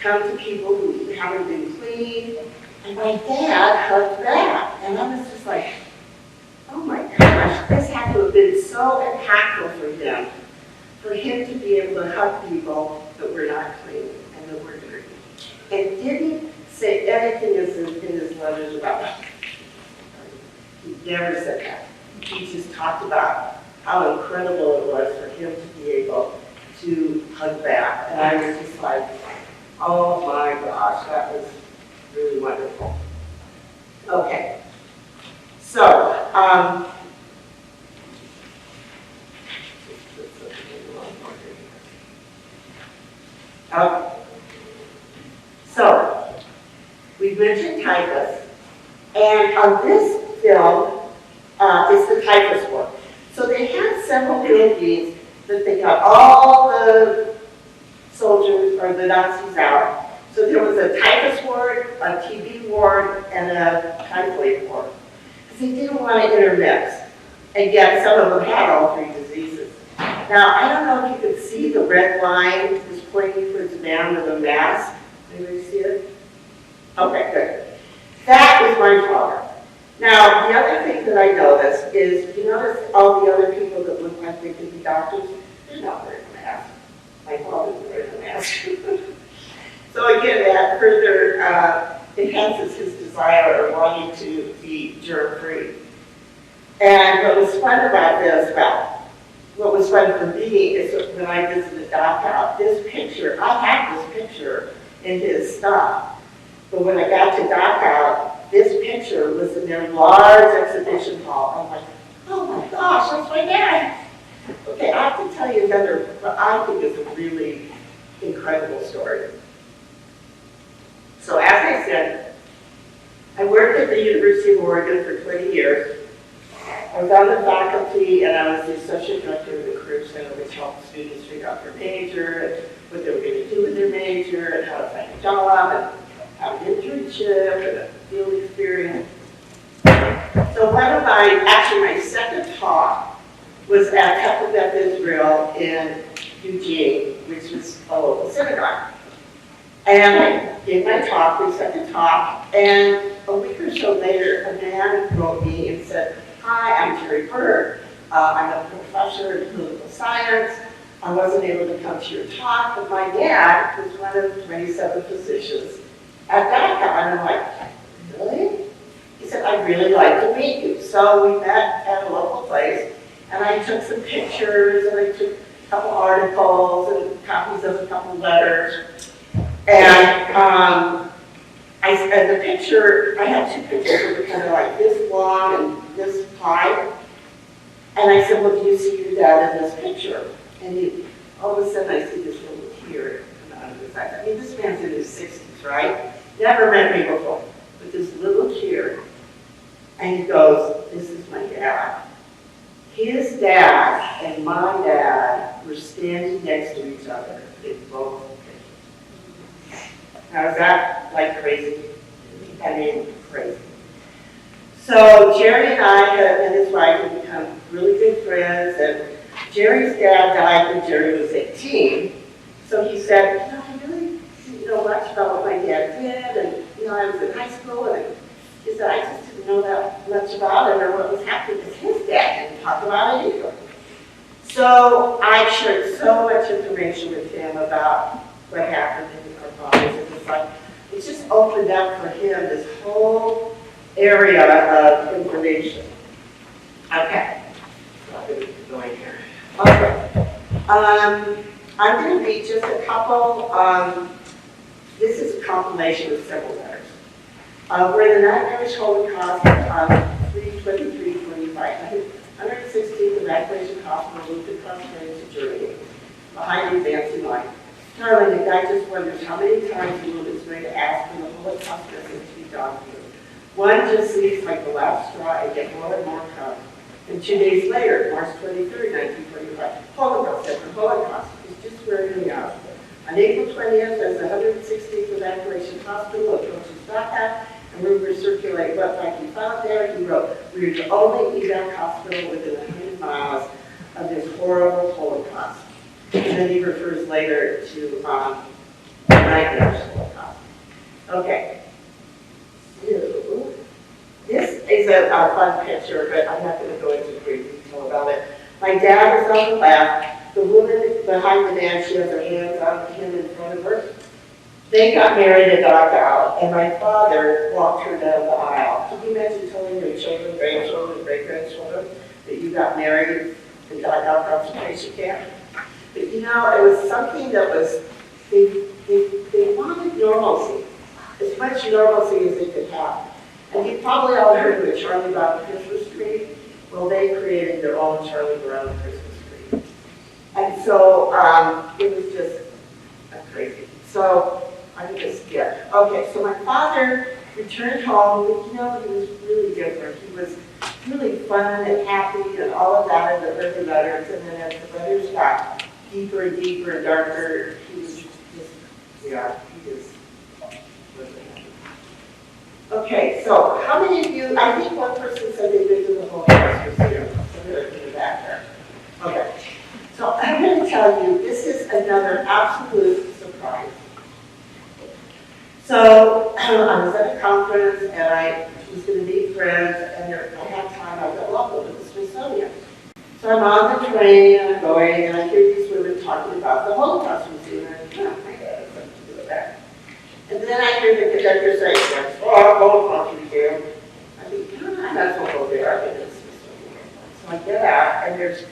come to people who haven't been clean. And my dad hugged back. And I was just like, oh my gosh, this had to have been so impactful for him to be able to hug people that were not clean and that were dirty. And didn't say anything in his letters about that. He never said that. He just talked about how incredible it was for him to be able to hug back. And I was just like, oh my gosh, that was really wonderful. Okay. So, we've mentioned typhus, and on this film is the typhus war. So they had several buildings that they got all the soldiers or the Nazis out. So there was a typhus ward, a TB ward, and a typhoid ward. Because they didn't want to intermix. And yet some of them had all three diseases. Now, I don't know if you could see the red line is pointing towards a man with a mask. Anybody see it? Okay, good. That is my father. Now, the other thing that I noticed is, you notice all the other people that look like they could be doctors? They're not wearing a mask. My father's wearing a mask. So again, that further enhances his desire or wanting to be germ-free. And what was fun about this, well, what was fun for me is when I visited Doc out, this picture, I had this picture in his stuff. But when I got to Doc out, this picture was in their large exhibition hall. I'm like, oh my gosh, that's my dad. Okay, I have to tell you another, what I think is a really incredible story. So as I said, I worked at the University of Oregon for 20 years. I was on the faculty and I was the associate director of the Career Center, which helped students figure out their major and what they were going to do with their major and how to find a job and have an internship and a field experience. So my second talk was at Temple Beth Israel in Eugene, which was a local synagogue. And I gave my talk, my second talk, and a week or so later, a man wrote me and said, hi, I'm Terry Bird. I'm a professor in political science. I wasn't able to come to your talk, but my dad was one of 27 physicians at DACA. And I'm like, really? He said, I'd really like to meet you. So we met at a local place, and I took some pictures, and I took a couple articles, and copies of a couple letters. And the picture, I had two pictures that were kind of like this long and this high. And I said, well, do you see your dad in this picture? And all of a sudden I see this little tear come out of his eyes. I mean, this man's in his 60s, right? Never met me before, but this little tear. And he goes, this is my dad. His dad and my dad were standing next to each other in both pictures. Now, is that like crazy? I mean, crazy. So Jerry and I and his wife have become really good friends, and Jerry's dad died when Jerry was 18. So he said, I really didn't know much about what my dad did, and I was in high school, and he said, I just didn't know that much about it or what was happening because his dad didn't talk about it either. So I shared so much information with him about what happened in our bodies, and it's like, it's just opened up for him this whole area of information. Okay. I'm going to keep going here. Okay. I'm going to read just a couple. This is a compilation of several letters. Where the Nightmarish Holocaust on 3/23/25, 116th evacuation hospital moved across France to Germany, behind the advancing line. Darling, the guy just wonders how many times the movement is going to ask for the Holocaust message to be done for you. One just seems like the last straw and get more and more come. And 2 days later, March 23rd, 1945, Holocaust after Holocaust is just wearing me out. On April 20th, as the 116th evacuation hospital approaches Dachau, and rumors circulate what might be found there, he wrote, "We are the only evac hospital within 100 miles of this horrible Holocaust." And then he refers later to Nightmarish Holocaust. Okay. So, this is a fun picture, but I'm not going to go into great detail about it. My dad is on the left. The woman behind the man, she has her hands on him in front of her. They got married at Dachau, and my father walked her down the aisle. Can you imagine telling your children, grandchildren, great-grandchildren that you got married in Dachau concentration camp? But it was something that was, they wanted normalcy, as much normalcy as they could have. And you probably all heard of the Charlie Brown Christmas tree. Well, they created their own Charlie Brown Christmas tree. And so it was just crazy. So I'm going to skip. Okay, so my father returned home. He was really different. He was really fun and happy and all of that in the early letters. And then as the letters got deeper and deeper and darker, he was just, he just wasn't happy. Okay, so how many of you, I think one person said they've been to the Holocaust Museum. So they're in the back there. Okay, so I'm going to tell you, this is another absolute surprise. So I was at a conference and I was going to meet friends, and at that time I got welcome to the Smithsonian. So I'm on the train and I'm going, and I hear these women talking about the Holocaust Museum, and I think, oh my God, there's something to do with that. And then I hear the conductor say, oh, Holocaust Museum. I think, no, I might as well go there. I've been to the Smithsonian. So I get out, and there's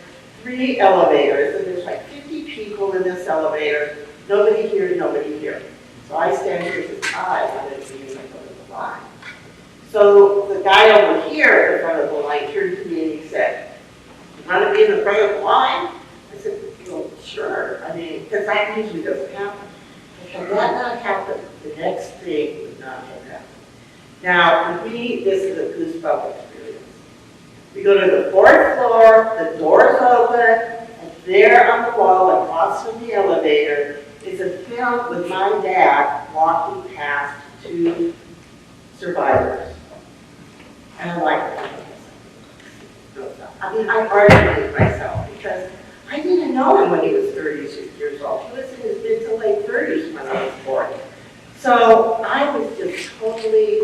3 elevators, and there's like 50 people in this elevator. Nobody here, nobody here. So I stand here and say, I wanted to be in front of the line. So the guy over here in front of the line turned to me and he said, you want to be in the front of the line? I said, well, sure. I mean, because that usually doesn't happen. Had that not happened, the next thing would not have happened. Now, for me, this is a goosebump experience. We go to the 4th floor, the door's open, and there on the wall across from the elevator is a film with my dad walking past 2 survivors. And I'm like, I mean, I argued with myself because I didn't know him when he was 36 years old. He was in his mid to late 30s when I was born. So I was just totally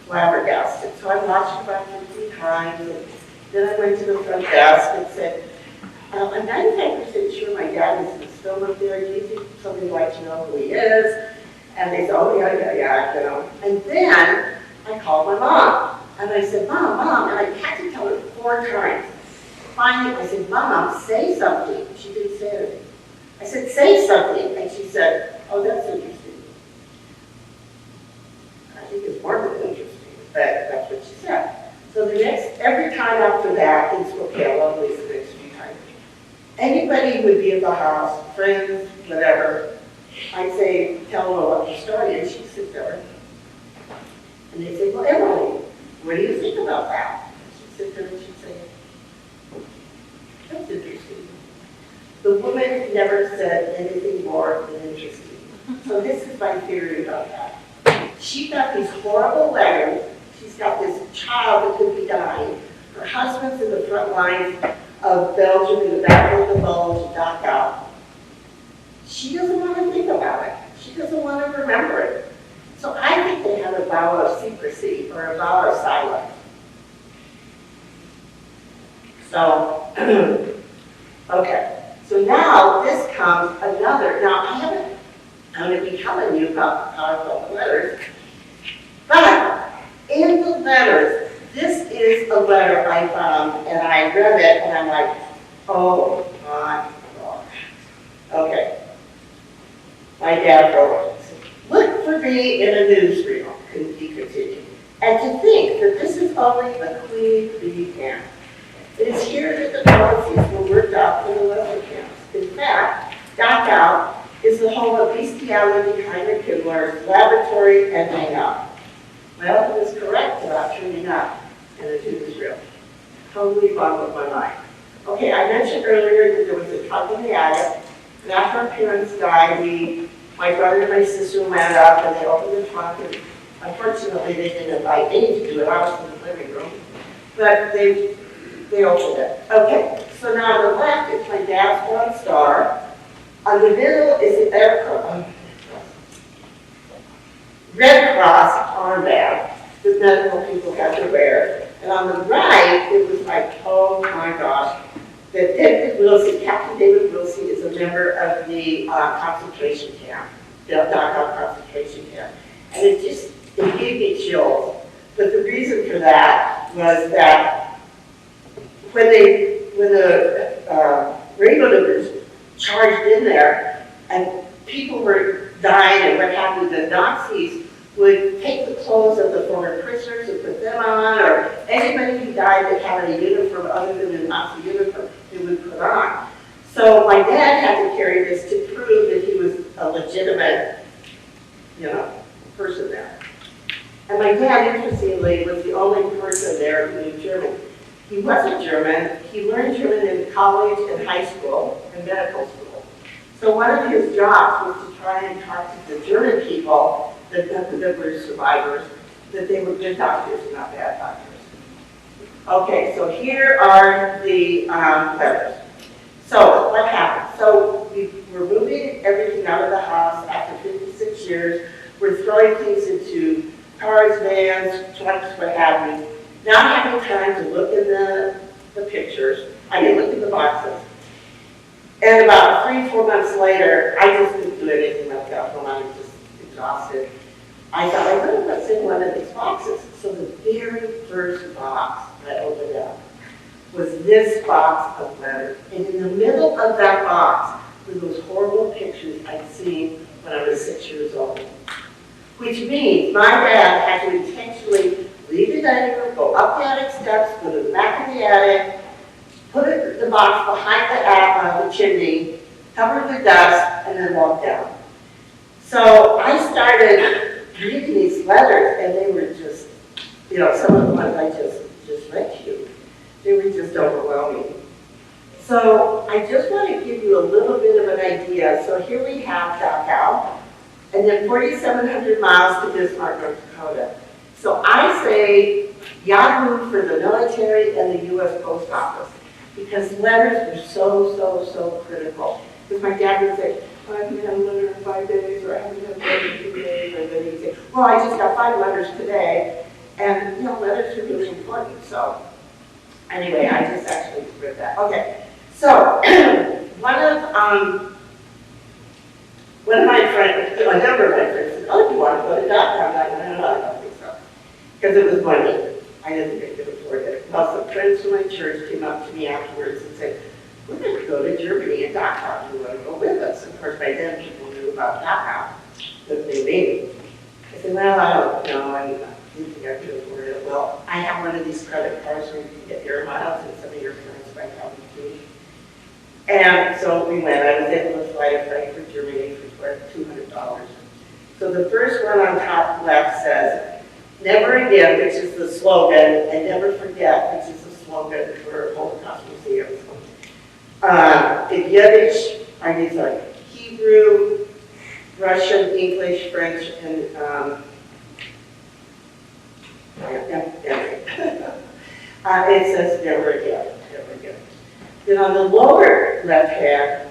flabbergasted. So I watched about 50 times, and then I went to the front desk and said, I'm 95% sure my dad is in the film up there. Do you think somebody would like to know who he is? And they said, oh, yeah, you know. And then I called my mom. And I said, Mom, and I had to tell her 4 times. Finally, I said, Mom, say something. She didn't say anything. I said, say something. And she said, oh, that's interesting. I think it's more than interesting, but that's what she said. So every time after that, things were okay, at least the next few times. Anybody would be at the house, friends, whatever. I'd say, tell her about the story, and she'd sit there. And they'd say, well, Emily, what do you think about that? She'd sit there and she'd say, that's interesting. The woman never said anything more than interesting. So this is my theory about that. She got these horrible letters. She's got this child that could be dying. Her husband's in the front lines of Belgium in the Battle of the Bulge, Dachau. She doesn't want to think about it. She doesn't want to remember it. So I think they had a vow of secrecy or a vow of silence. So, okay. So now this comes another. Now I'm going to be telling you about how I felt the letters. But in the letters, this is a letter I found, and I read it, and I'm like, oh my God. Okay. My dad wrote, look for me in a newsreel, he continued. And to think that this is only a Queen Bee camp. It is here that the policies were worked out for the lesser camps. In fact, Dachau is the home of bestiality Heinrich Himmler's laboratory and hangout. Well, he was correct about turning up in a newsreel. Totally boggled my mind. Okay, I mentioned earlier that there was a truck in the attic, and after our parents died, my brother and my sister went up and they opened the trunk, and unfortunately they didn't invite me to do it. I was in the living room, but they opened it. Okay, so now on the left is my dad's Bronze Star. On the middle is the Red Cross armband that medical people had to wear. And on the right, it was like, oh my gosh, that David Wilson, Captain David Wilson, is a member of the concentration camp, the Dachau concentration camp. And it gave me chills. But the reason for that was that when the rainbow diggers charged in there and people were dying and what happened, the Nazis would take the clothes of the former prisoners and put them on, or anybody who died that had a uniform other than a Nazi uniform, they would put on. So my dad had to carry this to prove that he was a legitimate, person there. And my dad, interestingly, was the only person there who knew German. He wasn't German. He learned German in college and high school and medical school. So one of his jobs was to try and talk to the German people that were survivors, that they were good doctors and not bad doctors. Okay, so here are the letters. So what happened? So we were moving everything out of the house after 56 years. We're throwing things into cars, vans, trucks, what have you, not having time to look in the pictures, look in the boxes. And about 3-4 months later, I just couldn't do anything like that when I was just exhausted. I thought, I wonder what's in one of these boxes. So the very first box I opened up was this box of letters. And in the middle of that box were those horrible pictures I'd seen when I was 6 years old. Which means my dad had to intentionally leave the dining room, go up the attic steps, go to the back of the attic, put the box behind the chimney, cover it with dust, and then walk down. So I started reading these letters, and they were just, some of the ones I just read to you, they were just overwhelming. So I just want to give you a little bit of an idea. So here we have Dachau, and then 4,700 miles to Bismarck, North Dakota. So I say Yahoo for the military and the U.S. Post Office, because letters were so critical. Because my dad would say, I haven't had a letter in 5 days, or I haven't had a letter in 2 days, or then he'd say, well, I just got 5 letters today, and letters are really important. So anyway, I just actually read that. Okay, so one of my friends, a number of my friends said, oh, do you want to go to Dachau? I'm like, no, I don't think so. Because it was money. I didn't think I could afford it. Well, some friends from my church came up to me afterwards and said, we're going to go to Germany and Dachau. Do you want to go with us? Of course, by then people knew about Dachau, but they knew. I said, well, I don't know. I didn't think I could afford it. Well, I have one of these credit cards where you can get air miles, and some of your friends might have them too. And so we went. I was able to fly to Frankfurt, Germany for $200. So the first one on top left says, never again, which is the slogan, and never forget, which is the slogan for Holocaust museums. In Yiddish, I use Hebrew, Russian, English, French, and it says never again, never again. Then on the lower left hand,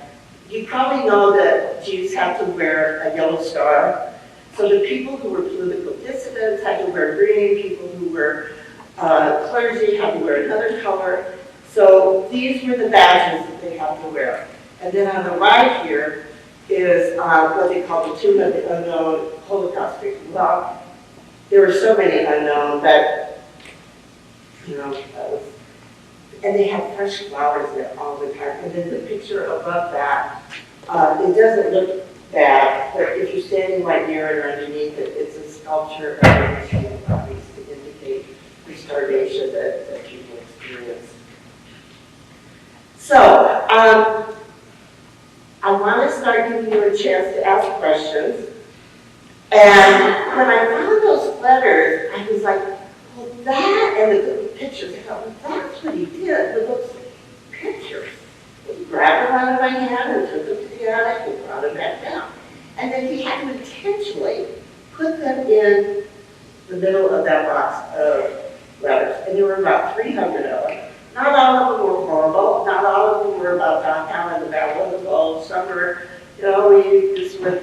you probably know that Jews have to wear a yellow star. So the people who were political dissidents had to wear green, people who were clergy had to wear another color. So these were the badges that they had to wear. And then on the right here is what they call the Tomb of the Unknown Holocaust victims. Well, there were so many unknown that, and they have fresh flowers there all the time. And then the picture above that, it doesn't look bad, but if you're standing right near it or underneath it, it's a sculpture of a machine copies to indicate the starvation that people experience. So, I want to start giving you a chance to ask questions. And when I found those letters, I was like, well, that, and the pictures, I thought, well, that's what he did with those pictures. He grabbed them out of my hand and took them to the attic and brought them back down. And then he had to intentionally put them in the middle of that box of letters. And there were about 300 of them. Not all of them were horrible. Not all of them were about Dachau and the Battle of the Bulge. Some were, we just went,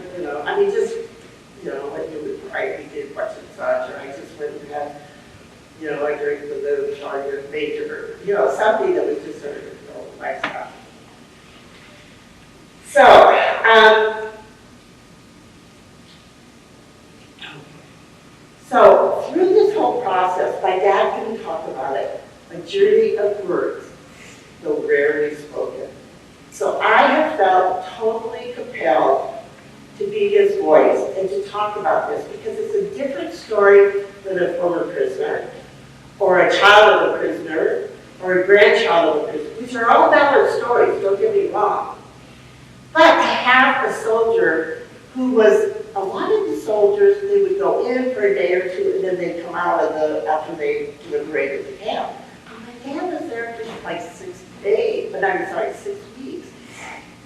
just, like you would write, we did such and such, or I just went and had, I drank with the Charger Major, something that was just sort of my stuff. So through this whole process, my dad couldn't talk about it. A journey of words, though rarely spoken. So I have felt totally compelled to be his voice and to talk about this because it's a different story than a former prisoner, or a child of a prisoner, or a grandchild of a prisoner, which are all valid stories, don't get me wrong. But to have a soldier who was, a lot of the soldiers, they would go in for a day or two and then they'd come out after they liberated the camp. My dad was there for like 6 days, 6 weeks.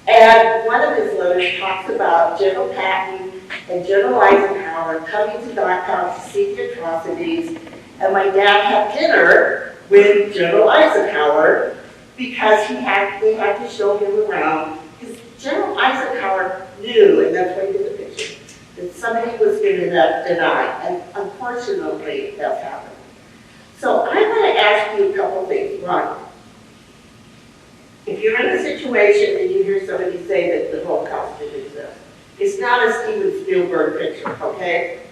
And one of his letters talks about General Patton and General Eisenhower coming to Dachau to see the atrocities. And my dad had dinner with General Eisenhower because they had to show him around. Because General Eisenhower knew, and that's why he did the picture, that somebody was student denied, and unfortunately, that's happened. So I want to ask you a couple things. One, if you're in a situation and you hear somebody say that the Holocaust didn't exist, it's not a Steven Spielberg picture, okay?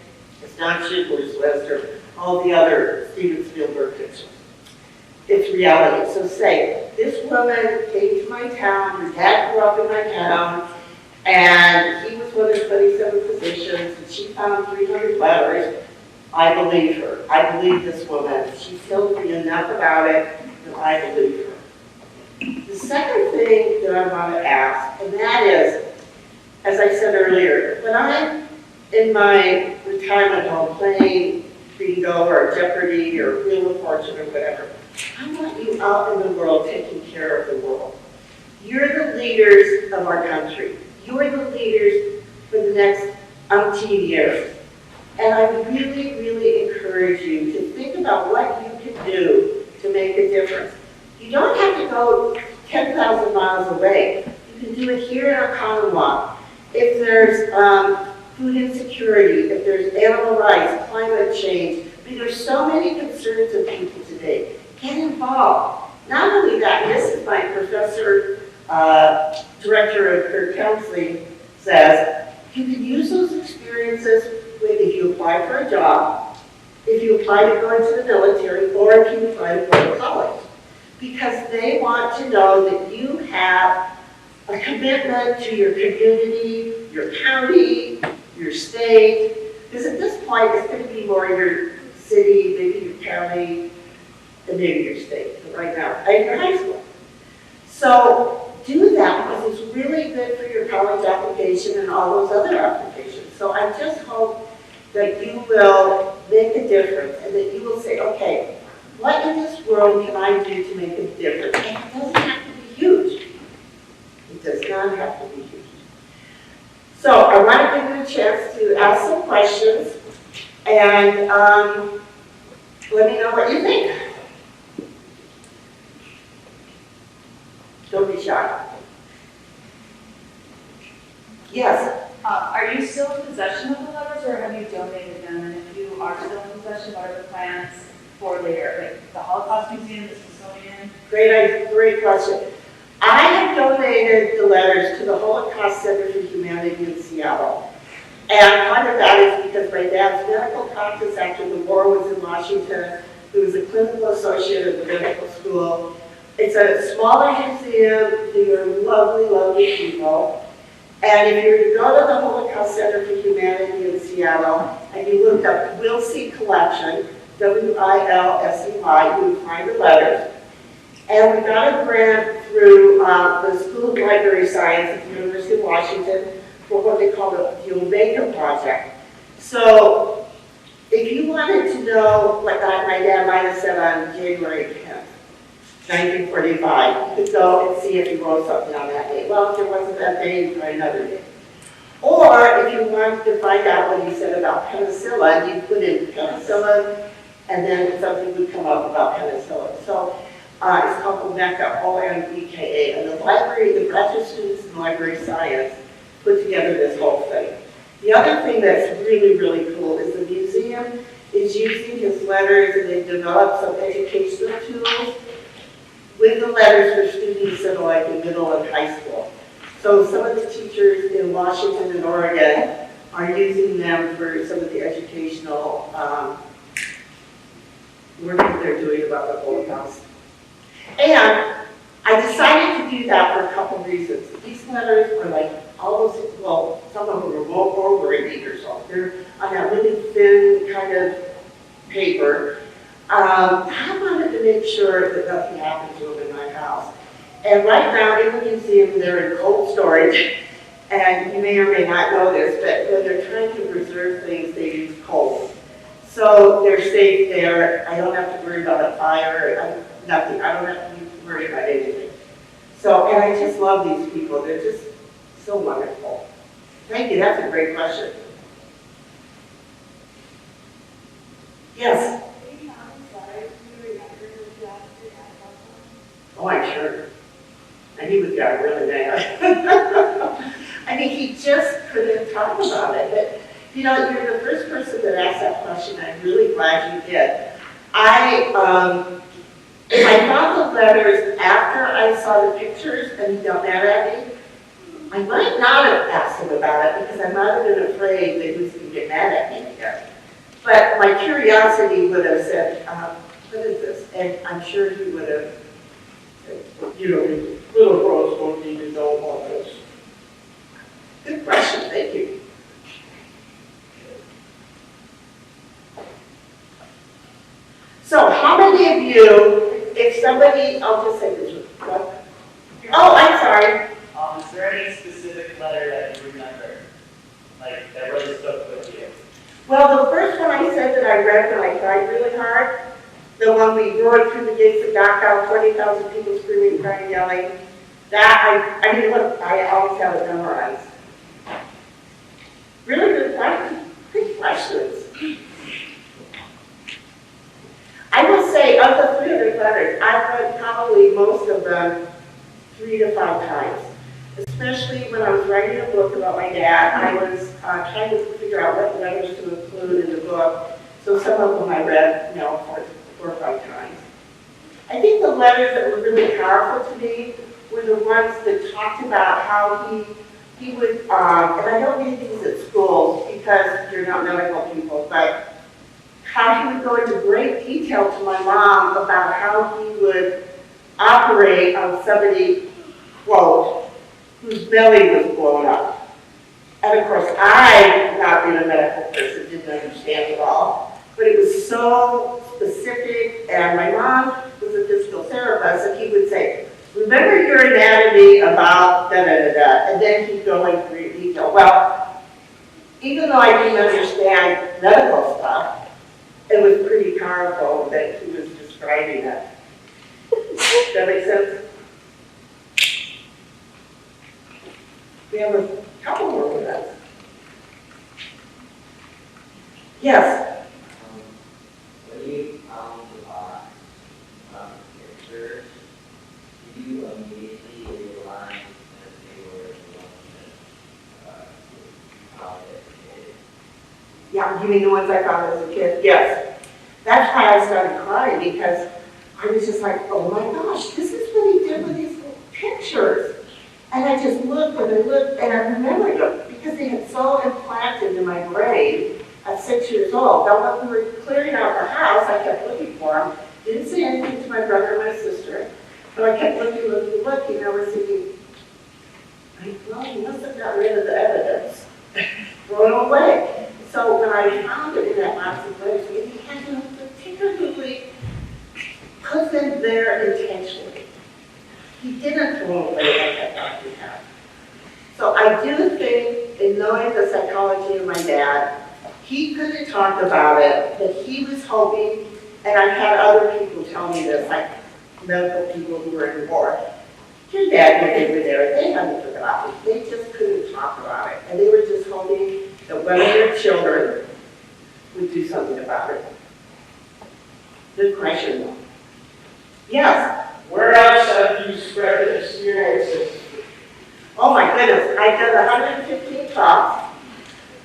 It's not Schindler's List or all the other Steven Spielberg pictures. It's reality. So say, this woman came to my town, her dad grew up in my town, and he was one of 27 physicians, and she found 300 letters. I believe her. I believe this woman. She told me enough about it, and I believe her. The second thing that I want to ask, and that is, as I said earlier, when I'm in my retirement home playing bingo or Jeopardy or Wheel of Fortune or whatever, I want you out in the world taking care of the world. You're the leaders of our country. You're the leaders for the next umpteen years. And I really, really encourage you to think about what you can do to make a difference. You don't have to go 10,000 miles away. You can do it here in our Commonwealth. If there's food insecurity, if there's animal rights, climate change, I mean, there's so many concerns of people today. Get involved. Not only that, this is my professor, director of career counseling, says, you can use those experiences if you apply for a job, if you apply to go into the military, or if you apply to go to college. Because they want to know that you have a commitment to your community, your county, your state. Because at this point, it's going to be more your city, maybe your county, and maybe your state. But right now, and your high school. So do that because it's really good for your college application and all those other applications. So I just hope that you will make a difference and that you will say, okay, what in this world can I do to make a difference? And it doesn't have to be huge. It does not have to be huge. So I want to give you a chance to ask some questions and let me know what you think. Don't be shy. Yes? Are you still in possession of the letters, or have you donated them? And if you are still in possession, what are the plans for later? Like the Holocaust Museum, the Smithsonian? Great question. I have donated the letters to the Holocaust Center for Humanity in Seattle. And part of that is because my dad's medical practice after the war was in Washington. He was a clinical associate at the medical school. It's a smaller museum. They are lovely, lovely people. And if you were to go to the Holocaust Center for Humanity in Seattle and you looked up Wilsey Collection, W-I-L-S-E-Y, you would find the letters. And we got a grant through the School of Library Science at the University of Washington for what they call the Omega Project. So if you wanted to know what my dad might have said on January 10th, 1945, you could go and see if he wrote something on that day. Well, if it wasn't that day, you try another day. Or if you wanted to find out what he said about penicillin, you put in penicillin, and then something would come up about penicillin. So it's called Omeka, O-M-E-K-A, and the library, the graduate students in library science put together this whole thing. The other thing that's really, really cool is the museum is using his letters, and they've developed some educational tools with the letters for students that are like in middle and high school. So some of the teachers in Washington and Oregon are using them for some of the educational work that they're doing about the Holocaust. And I decided to do that for a couple reasons. These letters are like almost, well, some of them are over 8 years old. They're on that really thin kind of paper. I wanted to make sure that nothing happened to them in my house. And right now in the museum, they're in cold storage. And you may or may not know this, but when they're trying to preserve things, they use coal. So they're safe there. I don't have to worry about a fire, nothing. I don't have to worry about anything. So, and I just love these people. They're just so wonderful. Thank you. That's a great question. Yes? Oh, I'm sure. And he would get really mad. I mean, he just couldn't talk about it. But You know, you're the first person that asked that question. I'm really glad you did. If I found the letters after I saw the pictures and he got mad at me, I might not have asked him about it because I might have been afraid that he was going to get mad at me again. But my curiosity would have said, what is this? And I'm sure he would have said, you know, little girls don't need to know all this. Good question, thank you. So how many of you, if somebody, I'll just say this, what? Oh, I'm sorry. Is there any specific letter that you remember, like, that really stuck with you? Well, the first one I said that I read when I cried really hard, the one we roared through the gates of Dachau, 20,000 people screaming, crying, yelling, that I mean, look, I always have it memorized. Really good question. Good questions. I will say, of the 300 letters, I've read probably most of them 3 to 5 times. Especially when I was writing a book about my dad, I was trying to figure out what letters to include in the book. So some of them I read, 4 or 5 times. I think the letters that were really powerful to me were the ones that talked about how he would, and I don't mean these at schools because you're not medical people, but how he would go into great detail to my mom about how he would operate on somebody, quote, whose belly was blown up. And of course, I, not being a medical person, didn't understand it all. But it was so specific, and my mom was a physical therapist, and he would say, remember your anatomy about da-da-da-da, and then he'd go into great detail. Well, even though I didn't understand medical stuff, it was pretty powerful that he was describing it. Does that make sense? We have a couple more with us. Yes? When you found the box pictures, did you immediately realize that they were the ones that you found as a kid? Yeah, you mean the ones I found as a kid? Yes. That's why I started crying, because I was just like, oh my gosh, this is what he did with these little pictures. And I just looked and I looked and I remembered them because they had so implanted in my brain at 6 years old. Now when we were clearing out the house, I kept looking for them. Didn't say anything to my brother or my sister, but I kept looking. I was thinking, well, he must have got rid of the evidence, thrown it away. So when I found it in that box of letters, he had to particularly put them there intentionally. He didn't throw away like I thought he had. So I do think, in knowing the psychology of my dad, he could have talked about it, but he was hoping, and I've had other people tell me this, like medical people who were in war. Your dad, when they were there, they hadn't forgotten it. They just couldn't talk about it. And they were just hoping that one of their children would do something about it. Good question, though. Yes? Where else have you spread the experiences? Oh my goodness, I've done 115 talks.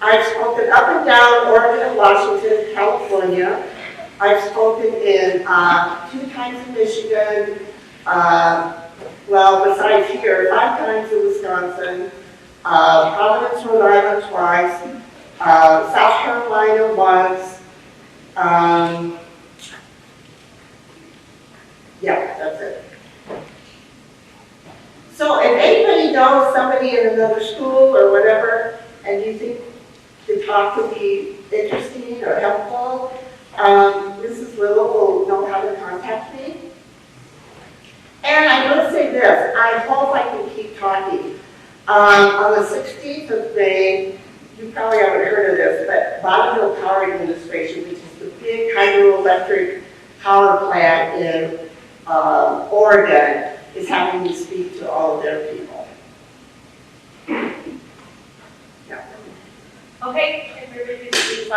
I've spoken up and down Oregon and Washington, California. I've spoken in 2 times in Michigan, well, besides here, 5 times in Wisconsin, Providence, Rhode Island twice, South Carolina once. Yeah, that's it. So if anybody knows somebody in another school or whatever, and you think the talk would be interesting or helpful, Mrs. Little will know how to contact me. And I will say this, I hope I can keep talking. On the 16th of May, you probably haven't heard of this, but Bonneville Power Administration, which is the big hydroelectric power plant in Oregon, is having me speak to all of their people. Yeah. Okay, everybody, please,